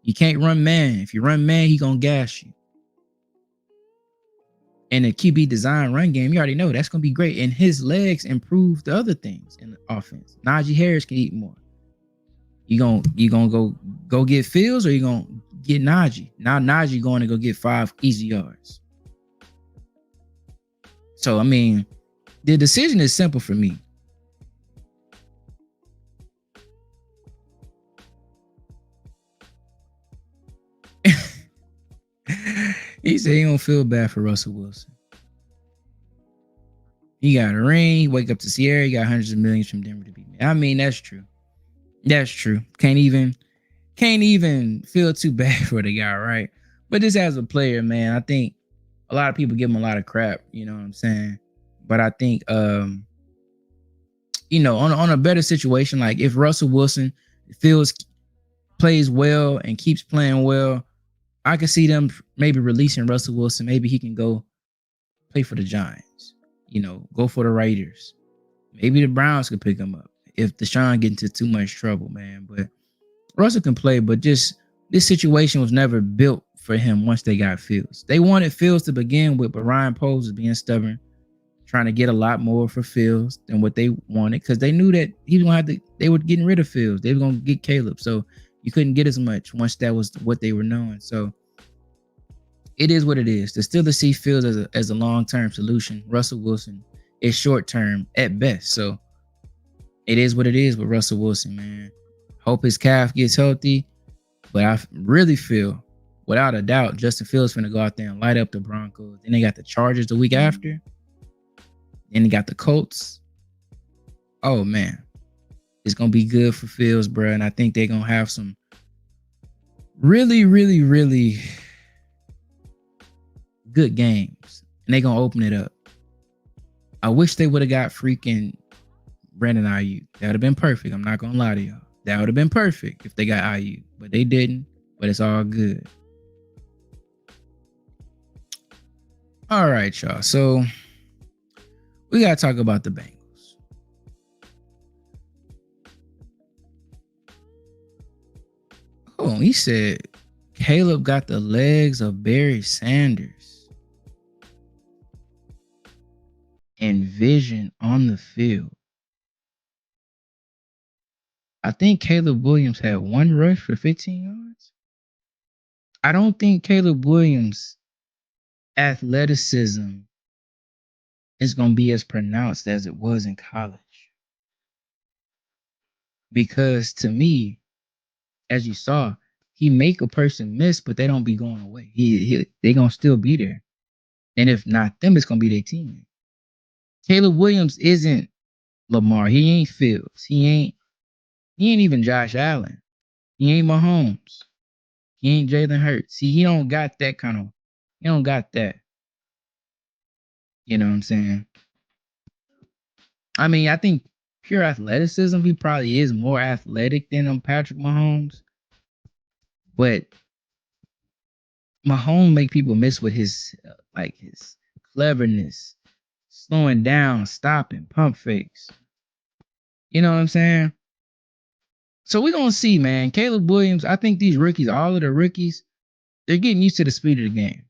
You can't run man. If you run man, he going to gas you. And the QB design run game, you already know that's going to be great. And his legs improve the other things in the offense. Najee Harris can eat more. You gonna go get Fields, or you gonna get Najee? Now Najee going to go get 5 easy yards. So I mean, the decision is simple for me. He said he don't feel bad for Russell Wilson. He got a ring. He wake up to Sierra. He got hundreds of millions from Denver to beat me. I mean, that's true. That's true. Can't even feel too bad for the guy, right? But just as a player, man, I think a lot of people give him a lot of crap. You know what I'm saying? But I think, on a better situation, like if Russell Wilson plays well and keeps playing well, I could see them maybe releasing Russell Wilson. Maybe he can go play for the Giants. Go for the Raiders. Maybe the Browns could pick him up if Deshaun get into too much trouble, man. But Russell can play, but just this situation was never built for him once they got Fields. They wanted Fields to begin with, but Ryan Poles was being stubborn, trying to get a lot more for Fields than what they wanted, because they knew that he was going to have to, they were getting rid of Fields. They were going to get Caleb. So you couldn't get as much once that was what they were knowing. So it is what it is. To still see Fields as a long-term solution. Russell Wilson is short term at best. So it is what it is with Russell Wilson, man. Hope his calf gets healthy. But I really feel, without a doubt, Justin Fields finna go out there and light up the Broncos. Then they got the Chargers the week after. Then they got the Colts. Oh, man. It's going to be good for Fields, bro. And I think they're going to have some really, really, really good games. And they're going to open it up. I wish they would have got freaking Brandon Ayuk. That would have been perfect. I'm not going to lie to y'all. That would have been perfect if they got Ayuk. But they didn't. But it's all good. All right, y'all. So we got to talk about the Bengals. Oh, he said Caleb got the legs of Barry Sanders and vision on the field. I think Caleb Williams had one rush for 15 yards. I don't think Caleb Williams' athleticism is going to be as pronounced as it was in college. Because to me, as you saw, he make a person miss, but they don't be going away. They going to still be there. And if not them, it's going to be their teammate. Caleb Williams isn't Lamar. He ain't Fields. He ain't even Josh Allen. He ain't Mahomes. He ain't Jalen Hurts. See, he don't got that kind of, he don't got that. You know what I'm saying? I mean, I think pure athleticism, he probably is more athletic than Patrick Mahomes. But Mahomes make people miss with his his cleverness, slowing down, stopping, pump fakes. You know what I'm saying? So we're gonna see, man. Caleb Williams, I think these rookies, all of the rookies, they're getting used to the speed of the game.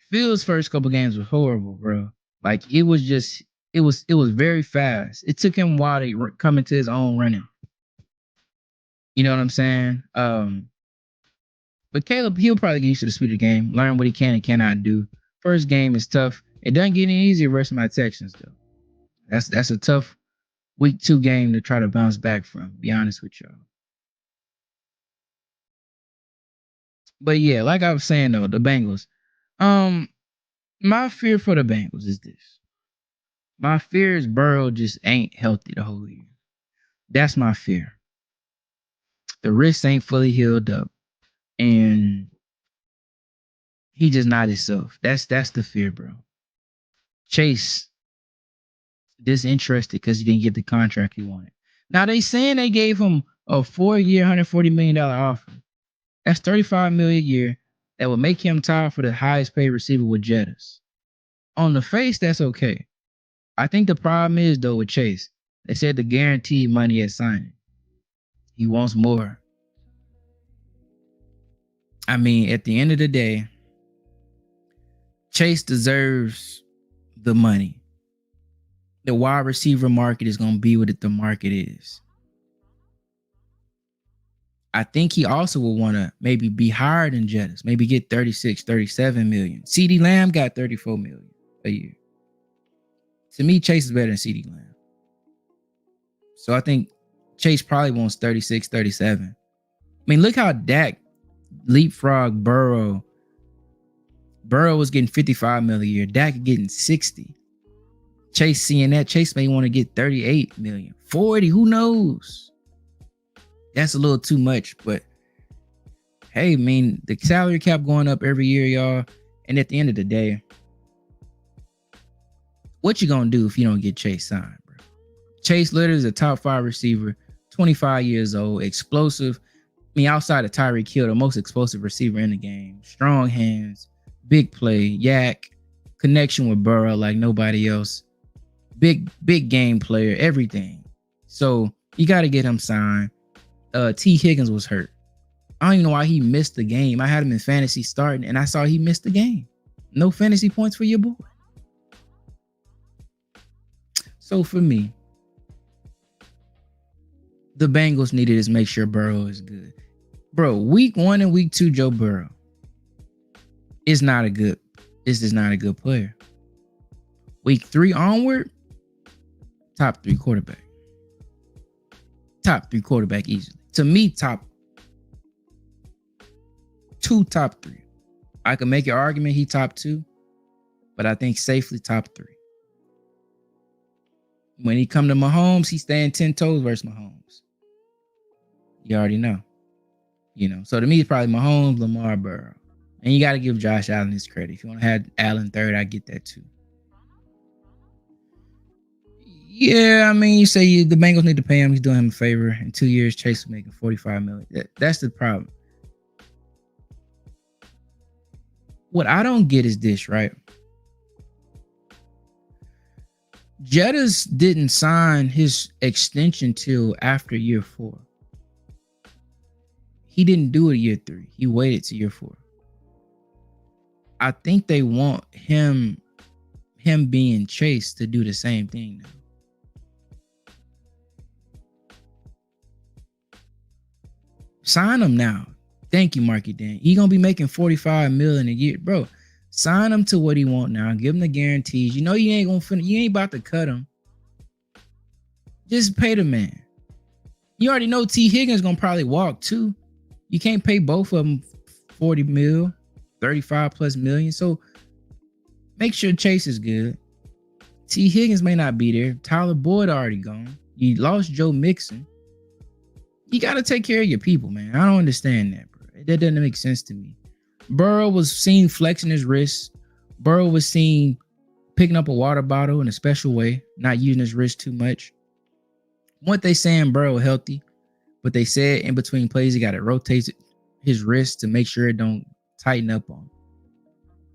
Fields' first couple games were horrible, bro. Like it was very fast. It took him a while to come into his own running. You know what I'm saying? But Caleb, he'll probably get used to the speed of the game, learn what he can and cannot do. First game is tough. It doesn't get any easier versus my Texans, though. That's a tough week 2 game to try to bounce back from, be honest with y'all. But yeah, like I was saying though, the Bengals. My fear for the Bengals is this. My fear is Burrow just ain't healthy the whole year. That's my fear. The wrist ain't fully healed up. And he just not himself. That's the fear, bro. Chase disinterested because he didn't get the contract he wanted. Now they saying they gave him a 4-year, $140 million offer. That's $35 million a year. That would make him tied for the highest paid receiver with Jettas. On the face, that's okay. I think the problem is though with Chase. They said the guaranteed money at signing. He wants more. I mean, at the end of the day, Chase deserves the money. The wide receiver market is going to be what the market is. I think he also will want to maybe be higher than Jettas, maybe get 36, 37 million. CeeDee Lamb got 34 million a year. To me, Chase is better than CeeDee Lamb. So I think Chase probably wants 36, 37. I mean, look how Dak leapfrog Burrow. Burrow was getting 55 million a year. Dak getting 60. Chase seeing that, Chase may want to get 38 million, 40, who knows? That's a little too much, but hey, I mean, the salary cap going up every year, y'all. And at the end of the day, what you gonna do if you don't get Chase signed, bro? Chase literally is a top 5 receiver, 25 years old, explosive. I mean, outside of Tyreek Hill, the most explosive receiver in the game. Strong hands, big play, yak, connection with Burrow like nobody else. Big game player, everything. So you got to get him signed. T. Higgins was hurt. I don't even know why he missed the game. I had him in fantasy starting, and I saw he missed the game. No fantasy points for your boy. So for me, the Bengals needed is make sure Burrow is good. Bro, week 1 and week 2, Joe Burrow is not a good player. Week 3 onward, top 3 quarterback. Top 3 quarterback easily. To me, top 2, top 3. I can make an argument he top 2, but I think safely top 3. When he come to Mahomes, he stand 10 toes versus Mahomes. You already know. So to me, it's probably Mahomes, Lamar, Burrow. And you got to give Josh Allen his credit. If you want to have Allen third, I get that too. Yeah, I mean, you say the Bengals need to pay him. He's doing him a favor. In 2 years, Chase was making $45 million. That's the problem. What I don't get is this, right? Jettas didn't sign his extension till after year 4. He didn't do it year 3. He waited to year 4. I think they want him being Chase to do the same thing now. Sign him now. Thank you, Marky Dan. He gonna be making $45 million a year, bro. Sign him to what he want now. Give him the guarantees. You know you ain't gonna finish. You ain't about to cut him. Just pay the man. You already know T. Higgins gonna probably walk too. You can't pay both of them 40 mil, 35 plus million. So make sure Chase is good. T. Higgins may not be there. Tyler Boyd already gone. You lost Joe Mixon. You got to take care of your people, man. I don't understand that, bro. That doesn't make sense to me. Burrow was seen flexing his wrist. Burrow was seen picking up a water bottle in a special way, not using his wrist too much. What they saying, Burrow healthy, but they said in between plays, he got to rotate his wrist to make sure it don't tighten up on him.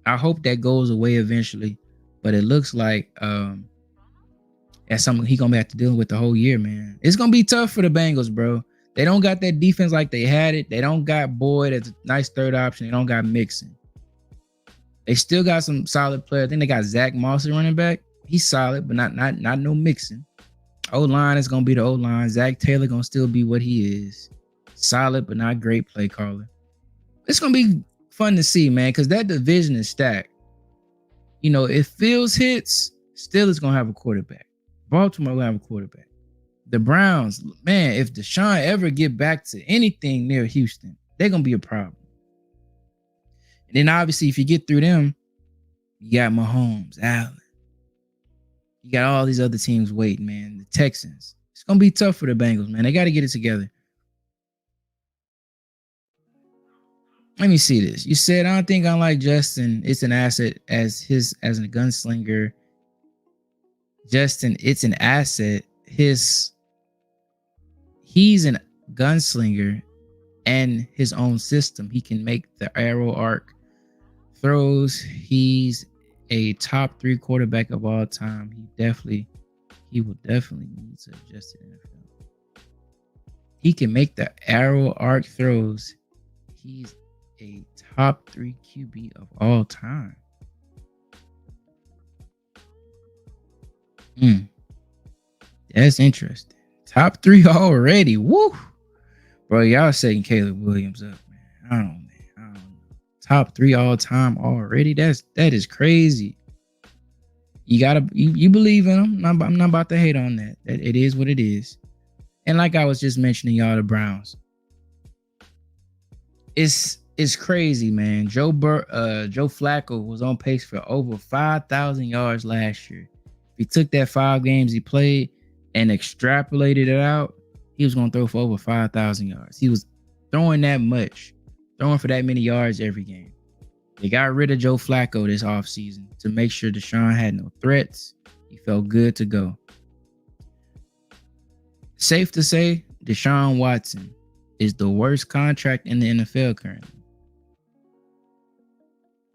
I hope that goes away eventually, but it looks like that's something he gonna be have to deal with the whole year, man. It's gonna be tough for the Bengals, bro. They don't got that defense like they had it. They don't got Boyd as a nice third option. They don't got Mixon. They still got some solid players. I think they got Zach Moss running back. He's solid, but not no Mixon. O-line is gonna be the O-line. Zach Taylor gonna still be what he is. Solid, but not great play caller. It's gonna be fun to see, man, because that division is stacked. If Fields hits, Steelers gonna have a quarterback. Baltimore will have a quarterback. The Browns, man, if Deshaun ever get back to anything near Houston, they're going to be a problem. And then obviously, if you get through them, you got Mahomes, Allen. You got all these other teams waiting, man. The Texans. It's going to be tough for the Bengals, man. They got to get it together. Let me see this. You said, I don't think I like Justin. It's an asset as a gunslinger. Justin, it's an asset. He's a gunslinger and his own system. He can make the arrow arc throws. He's a top 3 quarterback of all time. He will definitely need to adjust to the NFL. He can make the arrow arc throws. He's a top 3 QB of all time. That's interesting. Top 3 already. Woo. Bro, y'all setting Caleb Williams up, man. I don't know. Top 3 all time already. That is crazy. You believe in him. I'm not about to hate on that. That it is what it is. And like I was just mentioning, y'all, the Browns. It's crazy, man. Joe Flacco was on pace for over 5,000 yards last year. If he took that 5 games he played and extrapolated it out, he was going to throw for over 5,000 yards. He was throwing that much, throwing for that many yards every game. They got rid of Joe Flacco this offseason to make sure Deshaun had no threats. He felt good to go. Safe to say, Deshaun Watson is the worst contract in the NFL currently.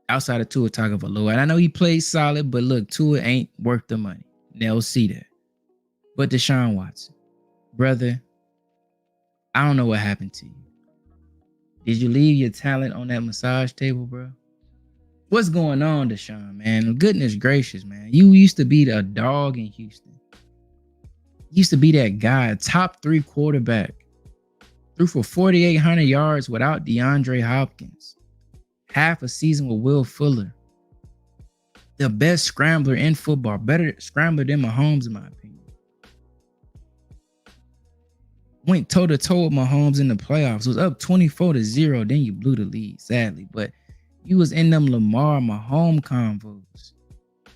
Outside of Tua Tagovailoa. And I know he plays solid, but look, Tua ain't worth the money. They'll see that. But Deshaun Watson, brother, I don't know what happened to you. Did you leave your talent on that massage table, bro? What's going on, Deshaun, man? Goodness gracious, man. You used to be a dog in Houston. You used to be that guy, top 3 quarterback. Threw for 4,800 yards without DeAndre Hopkins. Half a season with Will Fuller. the best scrambler in football, better scrambler than Mahomes, in my opinion. Went toe to toe with Mahomes in the playoffs. Was up 24-0. Then you blew the lead, sadly. But you was in them Lamar Mahomes convos.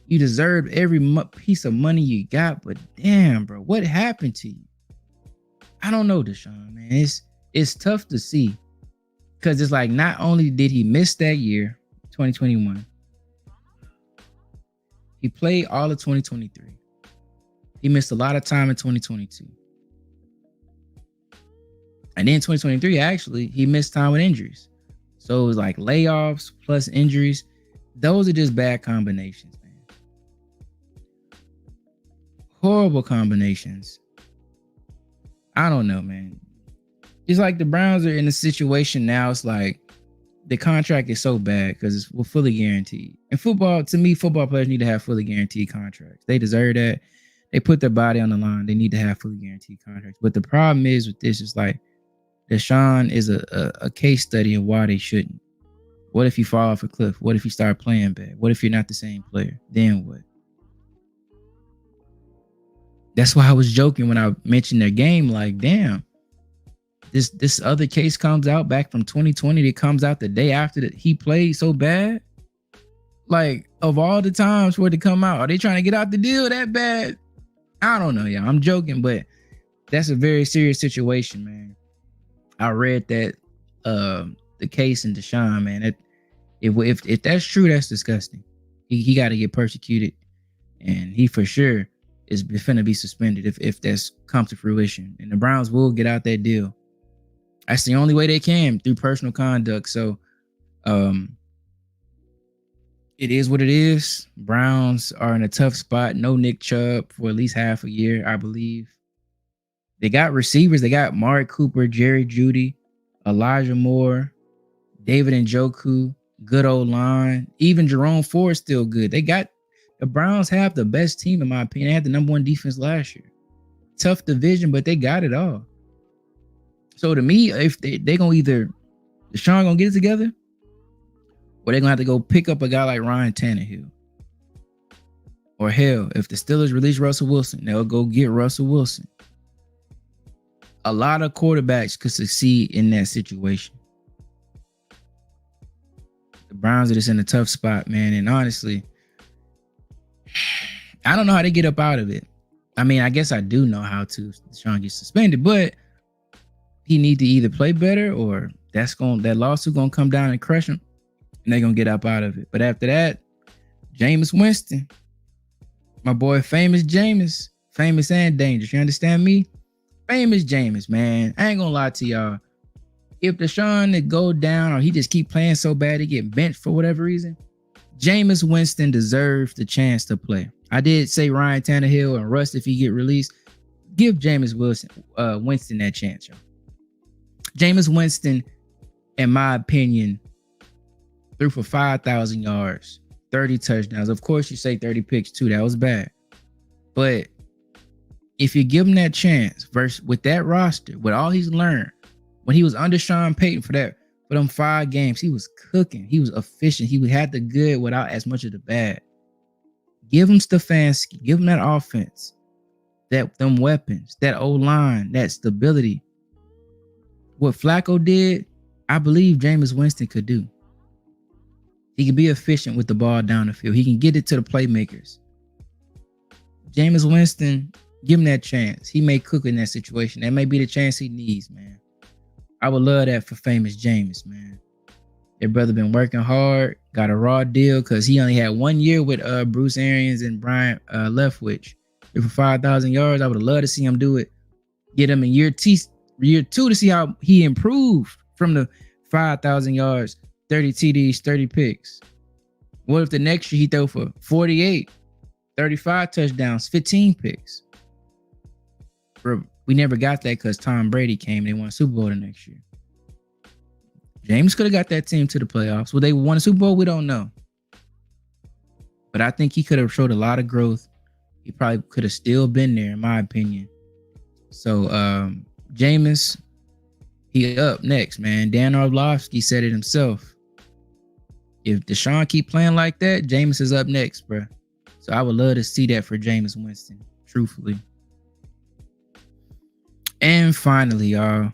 You deserved every piece of money you got, but damn, bro, what happened to you? I don't know, Deshaun, man. It's tough to see because it's like not only did he miss that year, 2021, he played all of 2023. He missed a lot of time in 2022. And then 2023, actually, he missed time with injuries. So it was like layoffs plus injuries. Those are just bad combinations, man. Horrible combinations. I don't know, man. It's like the Browns are in a situation now. It's like the contract is so bad because we're fully guaranteed. And football, to me, football players need to have fully guaranteed contracts. They deserve that. They put their body on the line. They need to have fully guaranteed contracts. But the problem is with this is like Deshaun is a case study of why they shouldn't. What if you fall off a cliff? What if you start playing bad? What if you're not the same player? Then what? That's why I was joking when I mentioned their game. Like, damn, this other case comes out back from 2020 that comes out the day after that he played so bad. Like, of all the times for it to come out, are they trying to get out the deal that bad? I don't know, y'all. I'm joking, but that's a very serious situation, man. I read that the case in Deshaun, man. If that's true, that's disgusting. He got to get persecuted, and he for sure is finna be suspended if that's come to fruition. And the Browns will get out that deal. That's the only way they can, through personal conduct. So it is what it is. Browns are in a tough spot. No Nick Chubb for at least half a year, I believe. They got receivers. They got Amari Cooper, Jerry Jeudy, Elijah Moore, David Njoku, good old line. Even Jerome Ford still good. The Browns have the best team, in my opinion. They had the number one defense last year. Tough division, but they got it all. So to me, if they gonna either Deshaun gonna get it together, or they're gonna have to go pick up a guy like Ryan Tannehill. Or hell, if the Steelers release Russell Wilson, they'll go get Russell Wilson. A lot of quarterbacks could succeed in that situation. The Browns are just in a tough spot, man. And honestly, I don't know how they get up out of it. I mean, I guess I do know how to. Deshaun gets suspended, but he need to either play better or that lawsuit gonna come down and crush him, and they're gonna get up out of it. But after that, Jameis Winston, my boy, famous Jameis, famous and dangerous. You understand me? Famous Jameis, man. I ain't gonna lie to y'all. If Deshaun to go down or he just keep playing so bad he get benched for whatever reason, Jameis Winston deserves the chance to play. I did say Ryan Tannehill and Russ if he get released. Give Jameis Winston that chance, y'all. Jameis Winston, in my opinion, threw for 5,000 yards, 30 touchdowns. Of course, you say 30 picks too. That was bad. But if you give him that chance, versus with that roster, with all he's learned, when he was under Sean Payton for them 5 games, he was cooking. He was efficient. He had the good without as much of the bad. Give him Stefanski. Give him that offense, them weapons, that O-line, that stability. What Flacco did, I believe Jameis Winston could do. He can be efficient with the ball down the field. He can get it to the playmakers. Jameis Winston, give him that chance. He may cook in that situation. That may be the chance he needs, man. I would love that for famous Jameis, man. Their brother been working hard, got a raw deal because he only had 1 year with Bruce Arians and Brian Leftwich. For 5,000 yards, I would have loved to see him do it. Get him in year 2 to see how he improved from the 5,000 yards, 30 TDs, 30 picks. What if the next year he throw for 48, 35 touchdowns, 15 picks? We never got that because Tom Brady came and they won a Super Bowl the next year. James could have got that team to the playoffs. Will they won a Super Bowl? We don't know. But I think he could have showed a lot of growth. He probably could have still been there, in my opinion. So, Jameis, he up next, man. Dan Orlovsky said it himself. If Deshaun keep playing like that, Jameis is up next, bro. So I would love to see that for Jameis Winston, truthfully. And finally, y'all,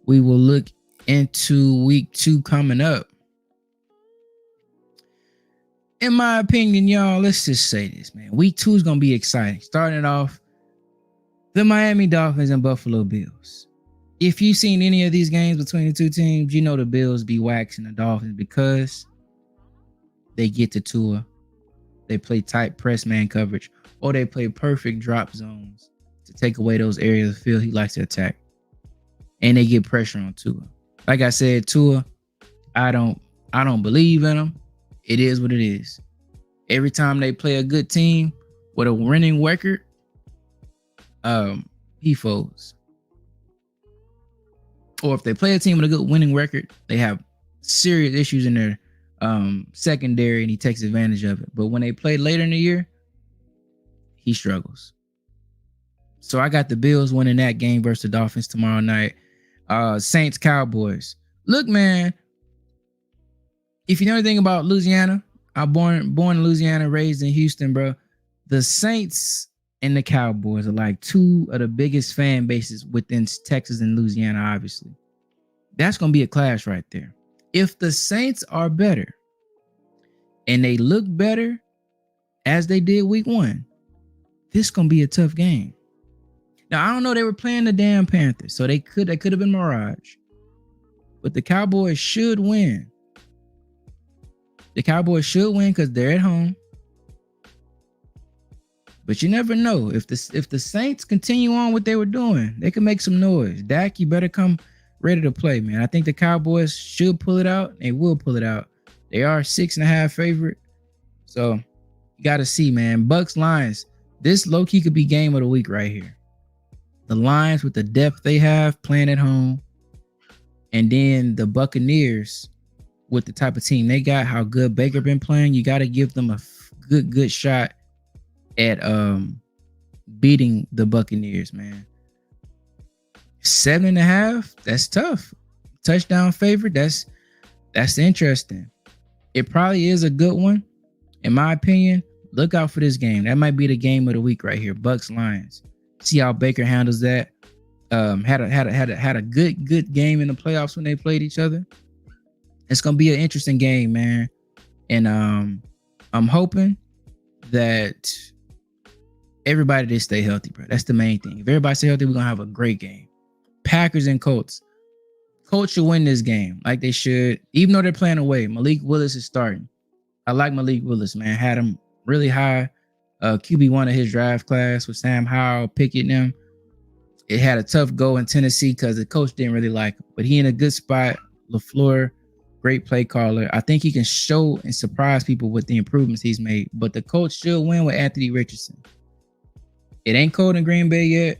we will look into week 2 coming up. In my opinion, y'all, let's just say this, man. Week 2 is going to be exciting. Starting off, the Miami Dolphins and Buffalo Bills. If you've seen any of these games between the two teams, you know the Bills be waxing the Dolphins because they get to Tua. They play tight press man coverage, or they play perfect drop zones to take away those areas of the field he likes to attack. And they get pressure on Tua. Like I said, Tua, I don't believe in him. It is what it is. Every time they play a good team with a winning record, he folds. Or if they play a team with a good winning record, they have serious issues in their secondary and he takes advantage of it. But when they play later in the year, he struggles. So I got the Bills winning that game versus the Dolphins tomorrow night. Saints Cowboys. Look, man, if you know anything about Louisiana, I'm born in Louisiana, raised in Houston, bro. The Saints and the Cowboys are like two of the biggest fan bases within Texas and Louisiana, obviously. That's going to be a clash right there. If the Saints are better and they look better as they did week 1, this is going to be a tough game. Now, I don't know. They were playing the damn Panthers, so they could have been mirage. But the Cowboys should win. The Cowboys should win because they're at home. But you never know. If the Saints continue on what they were doing, they can make some noise. Dak, you better come ready to play, man. I think the Cowboys should pull it out. They will pull it out. They are 6.5 favorite. So you got to see, man. Bucks Lions. This low-key could be game of the week right here. The Lions with the depth they have playing at home. And then the Buccaneers with the type of team they got, how good Baker been playing. You got to give them a good shot at beating the Buccaneers, man. 7.5, that's tough. Touchdown favorite, that's interesting. It probably is a good one. In my opinion, look out for this game. That might be the game of the week right here. Bucks Lions. See how Baker handles that. Had a good game in the playoffs when they played each other. It's gonna be an interesting game, man. And I'm hoping that everybody just stay healthy, bro. That's the main thing. If everybody stay healthy, we're gonna have a great game. Packers and Colts. Colts should win this game like they should, even though they're playing away. Malik Willis is starting. I like Malik Willis, man. Had him really high. QB1 of his draft class with Sam Howell, Pickett and them. It had a tough go in Tennessee because the coach didn't really like him. But he in a good spot. LaFleur, great play caller. I think he can show and surprise people with the improvements he's made. But the coach should win with Anthony Richardson. It ain't cold in Green Bay yet.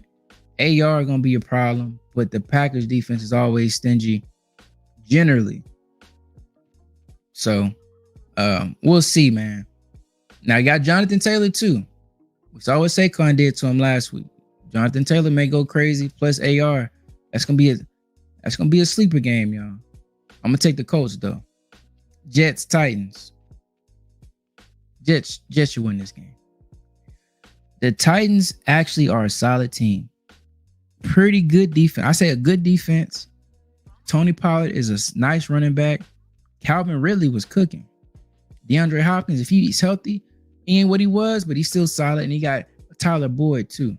AR going to be a problem. But the Packers defense is always stingy, generally. So, we'll see, man. Now, you got Jonathan Taylor, too. We saw what Saquon did to him last week. Jonathan Taylor may go crazy, plus AR. That's gonna be a sleeper game, y'all. I'm gonna take the Colts, though. Jets, Titans. Jets should win this game. The Titans actually are a solid team. Pretty good defense. I say a good defense. Tony Pollard is a nice running back. Calvin Ridley was cooking. DeAndre Hopkins, if he's healthy, he ain't what he was, but he's still solid. And he got Tyler Boyd, too.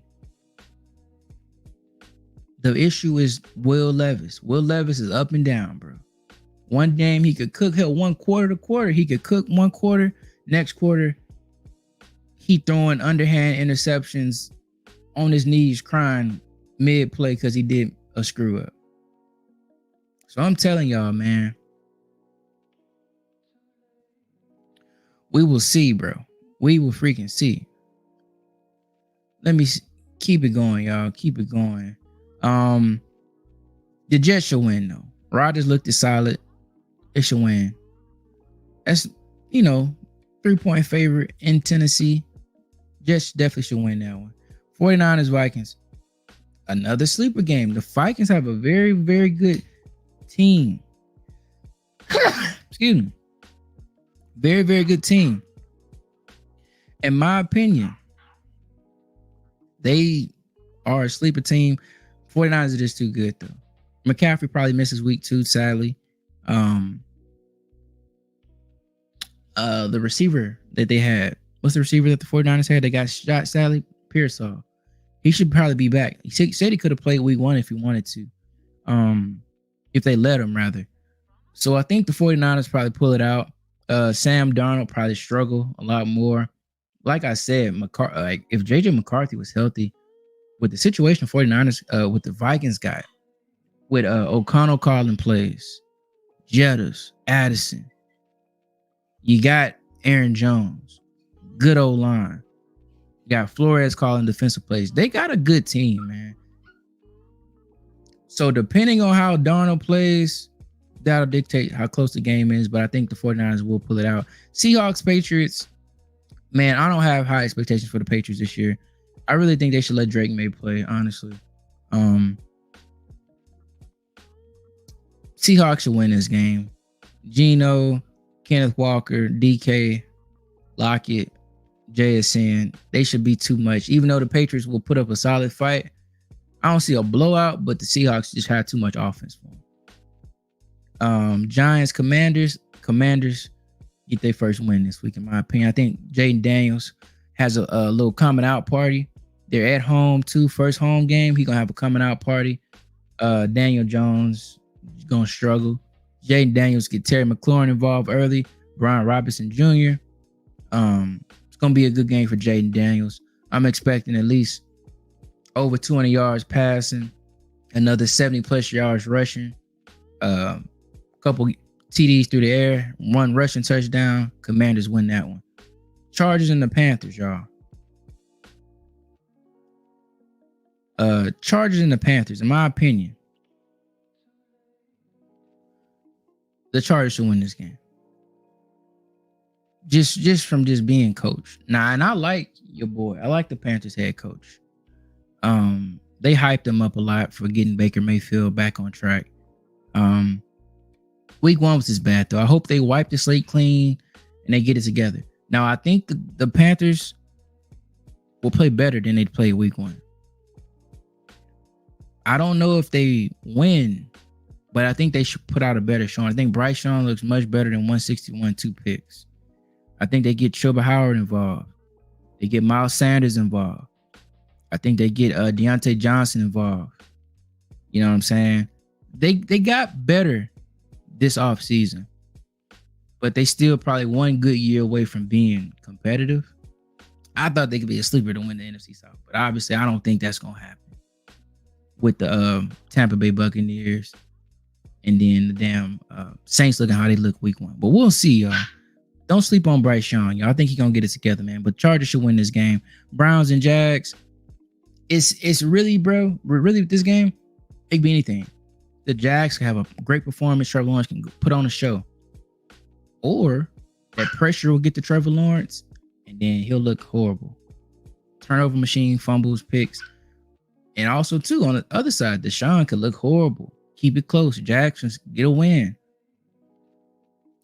The issue is Will Levis. Will Levis is up and down, bro. One game he could cook. Hell, one quarter to quarter, he could cook one quarter. Next quarter, he throwing underhand interceptions on his knees, crying mid-play because he did a screw-up. So I'm telling y'all, man. We will see, bro. We will freaking see. Let me keep it going, y'all. Keep it going. The Jets should win, though. Rodgers looked solid. They should win. That's, 3-point favorite in Tennessee. Jets definitely should win that one. 49ers, Vikings. Another sleeper game. The Vikings have a very, very good team. Excuse me. Very, very good team. In my opinion, they are a sleeper team. 49ers are just too good, though. McCaffrey probably misses week 2, sadly. The receiver that they had, what's the receiver that the 49ers had? They got shot, sadly? Pearsall. He should probably be back. He said he could have played week 1 if he wanted to. If they let him, rather. So I think the 49ers probably pull it out. Sam Darnold probably struggle a lot more. Like I said, if JJ McCarthy was healthy, with the situation 49ers, with the Vikings got, with O'Connell calling plays, Jettas, Addison, you got Aaron Jones, good old line. You got Flores calling defensive plays. They got a good team, man. So depending on how Darnold plays, that'll dictate how close the game is. But I think the 49ers will pull it out. Seahawks, Patriots, man, I don't have high expectations for the Patriots this year. I really think they should let Drake May play, honestly. Seahawks should win this game. Geno, Kenneth Walker, DK, Lockett, JSN, they should be too much. Even though the Patriots will put up a solid fight, I don't see a blowout, but the Seahawks just had too much offense for them. Giants, Commanders get their first win this week, in my opinion. I think Jaden Daniels has a little coming out party. They're at home too, first home game. He's gonna have a coming out party. Daniel Jones is gonna struggle. Jaden Daniels get Terry McLaurin involved early. Brian Robinson Jr. It's gonna be a good game for Jaden Daniels. I'm expecting at least over 200 yards passing, another 70 plus yards rushing, couple TDs through the air, one rushing touchdown. Commanders win that one. Chargers and the Panthers, y'all. Chargers and the Panthers, in my opinion, the Chargers should win this game. Just from just being coached. Nah, and I like your boy. I like the Panthers head coach. They hyped him up a lot for getting Baker Mayfield back on track. Week 1 was just bad, though. I hope they wipe the slate clean and they get it together. Now, I think the Panthers will play better than they played week 1. I don't know if they win, but I think they should put out a better showing. I think Bryce Young looks much better than 161, 2 picks. I think they get Trevor Howard involved. They get Miles Sanders involved. I think they get Deontay Johnson involved. You know what I'm saying? They got better this offseason, but they still probably one good year away from being competitive. I thought they could be a sleeper to win the NFC South, but obviously I don't think that's going to happen with the Tampa Bay Buccaneers and then the damn Saints looking how they look week 1. But we'll see, y'all. Don't sleep on Bryce Young, y'all. I think he's going to get it together, man. But Chargers should win this game. Browns and Jags, it's really, bro, really this game, it could be anything. The Jags can have a great performance. Trevor Lawrence can put on a show. Or that pressure will get to Trevor Lawrence, and then he'll look horrible. Turnover machine, fumbles, picks. And also, too, on the other side, Deshaun could look horrible. Keep it close. Jackson get a win.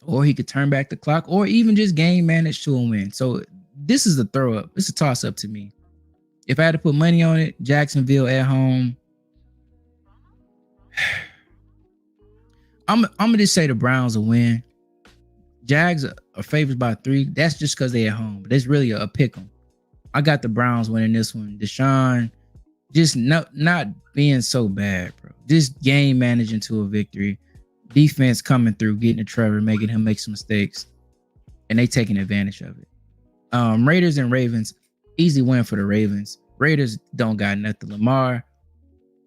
Or he could turn back the clock, or even just game manage to a win. So this is a throw up. It's a toss up to me. If I had to put money on it, Jacksonville at home. I'm gonna just say the Browns will win. Jags are favored by 3. That's just because they're at home. But it's really a pick 'em. I got the Browns winning this one. Deshaun just not being so bad, bro. Just game managing to a victory. Defense coming through, getting to Trevor, making him make some mistakes, and they taking advantage of it. Raiders and Ravens, easy win for the Ravens. Raiders don't got nothing. Lamar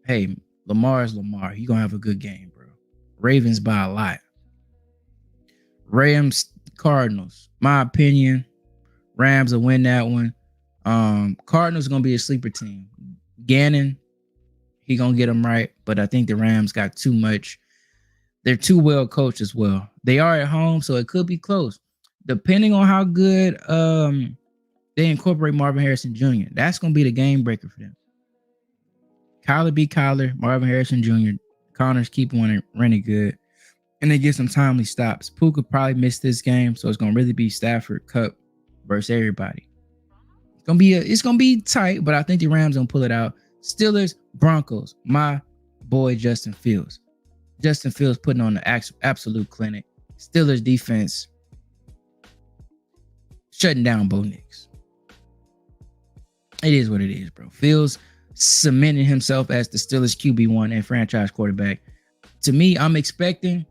is Lamar. He gonna have a good game, bro. Ravens by a lot. Rams, Cardinals. My opinion, Rams will win that one. Cardinals gonna be a sleeper team. Gannon, he gonna get them right, but I think the Rams got too much. They're too well coached as well. They are at home, so it could be close. Depending on how good they incorporate Marvin Harrison Jr., that's gonna be the game breaker for them. Kyler be Kyler, Marvin Harrison Jr. Connors keep running good. and they get some timely stops. Puka probably missed this game, so it's gonna really be Stafford, Cup versus everybody. It's gonna be tight, but I think the Rams gonna pull it out. Steelers, Broncos, my boy Justin Fields. Justin Fields putting on the absolute clinic. Steelers defense shutting down Bo Nix. It is what it is, bro. Fields cementing himself as the Steelers QB1 and franchise quarterback. To me, I'm expecting,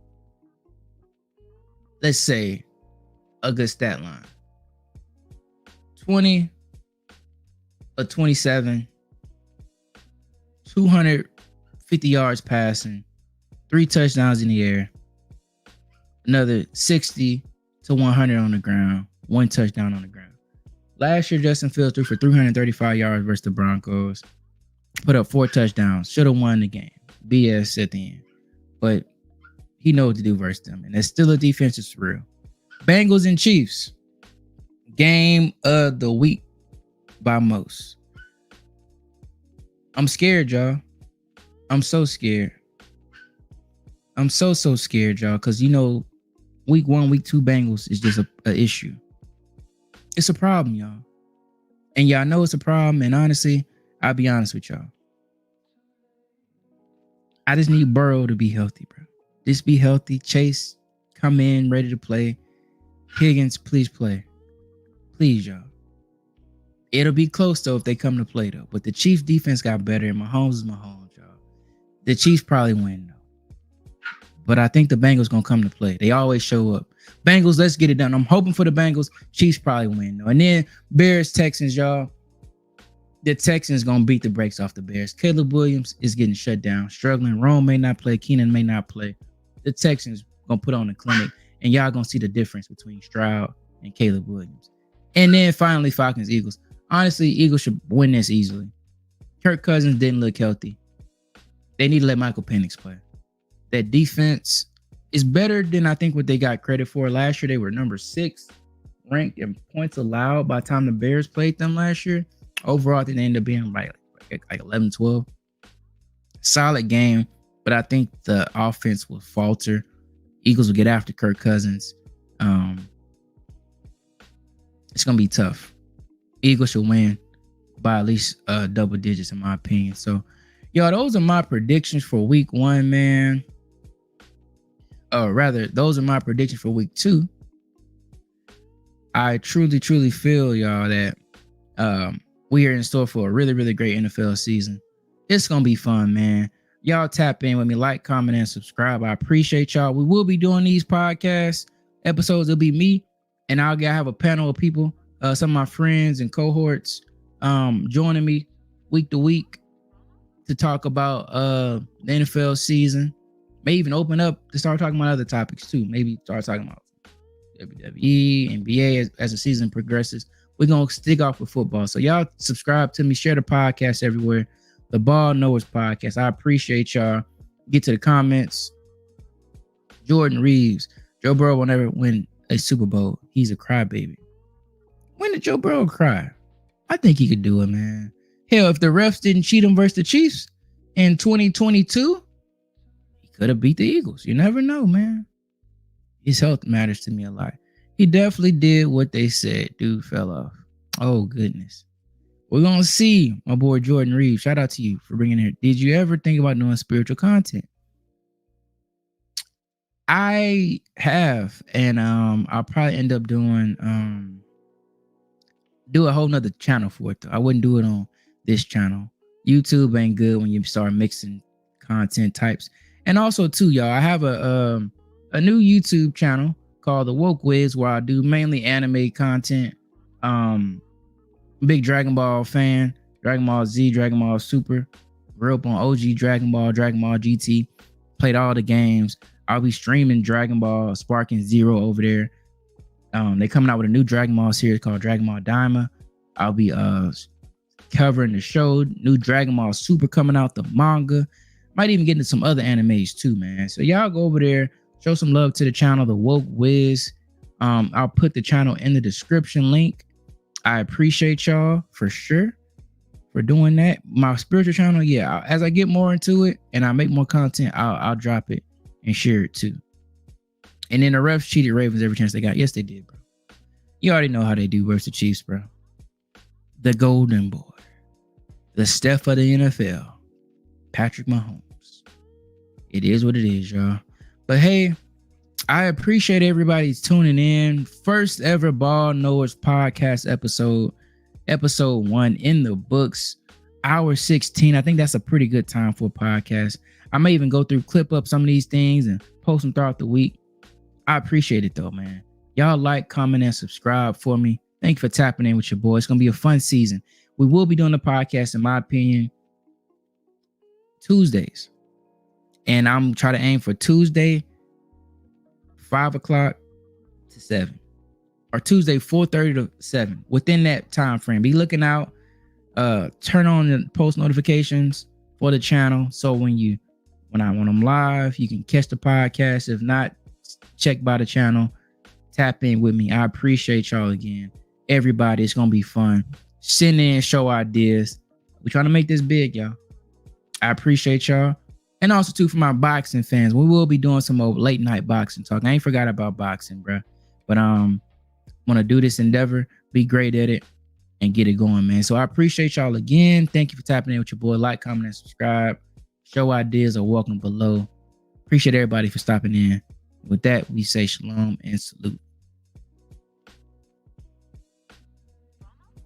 let's say, a good stat line. 20 or 27, 250 yards passing, 3 touchdowns in the air, another 60 to 100 on the ground, 1 touchdown on the ground. Last year, Justin Fields threw for 335 yards versus the Broncos, put up 4 touchdowns, should have won the game. BS at the end. But he knows what to do versus them, and that's still a defense is real. Bengals and Chiefs, game of the week by most. I'm scared, y'all. I'm so scared. I'm so scared, y'all, because week 1, week 2 Bengals is just a issue. It's a problem, y'all. And y'all know it's a problem, and honestly, I'll be honest with y'all. I just need Burrow to be healthy, bro. Just be healthy. Chase, come in, ready to play. Higgins, please play. Please, y'all. It'll be close, though, if they come to play, though. But the Chiefs' defense got better, and Mahomes is Mahomes, y'all. The Chiefs probably win, though. But I think the Bengals going to come to play. They always show up. Bengals, let's get it done. I'm hoping for the Bengals. Chiefs probably win, though. And then Bears, Texans, y'all. The Texans going to beat the brakes off the Bears. Caleb Williams is getting shut down, struggling. Rome may not play. Keenan may not play. The Texans going to put on the clinic, and y'all going to see the difference between Stroud and Caleb Williams. And then finally, Falcons, Eagles. Honestly, Eagles should win this easily. Kirk Cousins didn't look healthy. They need to let Michael Penix play. That defense is better than I think what they got credit for. Last year, they were number 6 ranked in points allowed by the time the Bears played them last year. Overall, I think they ended up being like 11, 12. Solid game, but I think the offense will falter. Eagles will get after Kirk Cousins. It's going to be tough. Eagles should win by at least double digits, in my opinion. So, y'all, those are my predictions for week 1, man. Those are my predictions for week 2. I truly feel, y'all, that we are in store for a really, really great NFL season. It's going to be fun, man. Y'all tap in with me, like, comment, and subscribe. I appreciate y'all. We will be doing these podcast episodes. It'll be me, and I'll have a panel of people, some of my friends and cohorts joining me week to week to talk about the NFL season. May even open up to start talking about other topics too. Maybe start talking about WWE, NBA as the season progresses. We're going to stick off with football. So y'all subscribe to me, share the podcast everywhere. The Ball Knowers Podcast. I appreciate y'all. Get to the comments. Jordan Reeves. Joe Burrow will never win a Super Bowl. He's a crybaby. When did Joe Burrow cry? I think he could do it, man. Hell, if the refs didn't cheat him versus the Chiefs in 2022, he could have beat the Eagles. You never know, man. His health matters to me a lot. He definitely did what they said. Dude fell off. Oh, goodness. We're going to see my boy Jordan Reeves. Shout out to you for bringing it. Did you ever think about doing spiritual content? I have, and I'll probably end up doing do a whole nother channel for it, though. I wouldn't do it on this channel. YouTube ain't good when you start mixing content types. And also, too, y'all, I have a new YouTube channel called TheWokeSportsFan, where I do mainly anime content. Big Dragon Ball fan, Dragon Ball Z, Dragon Ball Super. Grew up on OG Dragon Ball GT. Played all the games. I'll be streaming Dragon Ball Sparking Zero over there. They coming out with a new Dragon Ball series called Dragon Ball Daima. I'll be covering the show. New Dragon Ball Super coming out, the manga. Might even get into some other animes too, man. So y'all go over there, show some love to the channel, The Woke Wiz. I'll put the channel in the description link. I appreciate y'all for sure for doing that. My spiritual channel, yeah. As I get more into it and I make more content, I'll drop it and share it too. And then the refs cheated Ravens every chance they got. Yes, they did, bro. You already know how they do versus the Chiefs, bro. The golden boy. The Steph of the NFL. Patrick Mahomes. It is what it is, y'all. But hey, I appreciate everybody tuning in. First ever Ball Knowers podcast episode 1 in the books. Hour 16. I think that's a pretty good time for a podcast. I may even go through, clip up some of these things and post them throughout the week. I appreciate it though, man. Y'all like, comment, and subscribe for me. Thank you for tapping in with your boy. It's going to be a fun season. We will be doing the podcast, in my opinion, Tuesdays. And I'm trying to aim for Tuesday, 5 o'clock to 7. Or Tuesday, 4:30 to 7. Within that time frame. Be looking out. Turn on the post notifications for the channel. So when I'm live, you can catch the podcast. If not, check by the channel. Tap in with me. I appreciate y'all again. Everybody, it's going to be fun. Send in, show ideas. We're trying to make this big, y'all. I appreciate y'all. And also, too, for my boxing fans, we will be doing some more late night boxing talk. I ain't forgot about boxing, bro. But want to do this endeavor, be great at it, and get it going, man. So I appreciate y'all again. Thank you for tapping in with your boy. Like, comment, and subscribe. Show ideas are welcome below. Appreciate everybody for stopping in. With that, we say shalom and salute.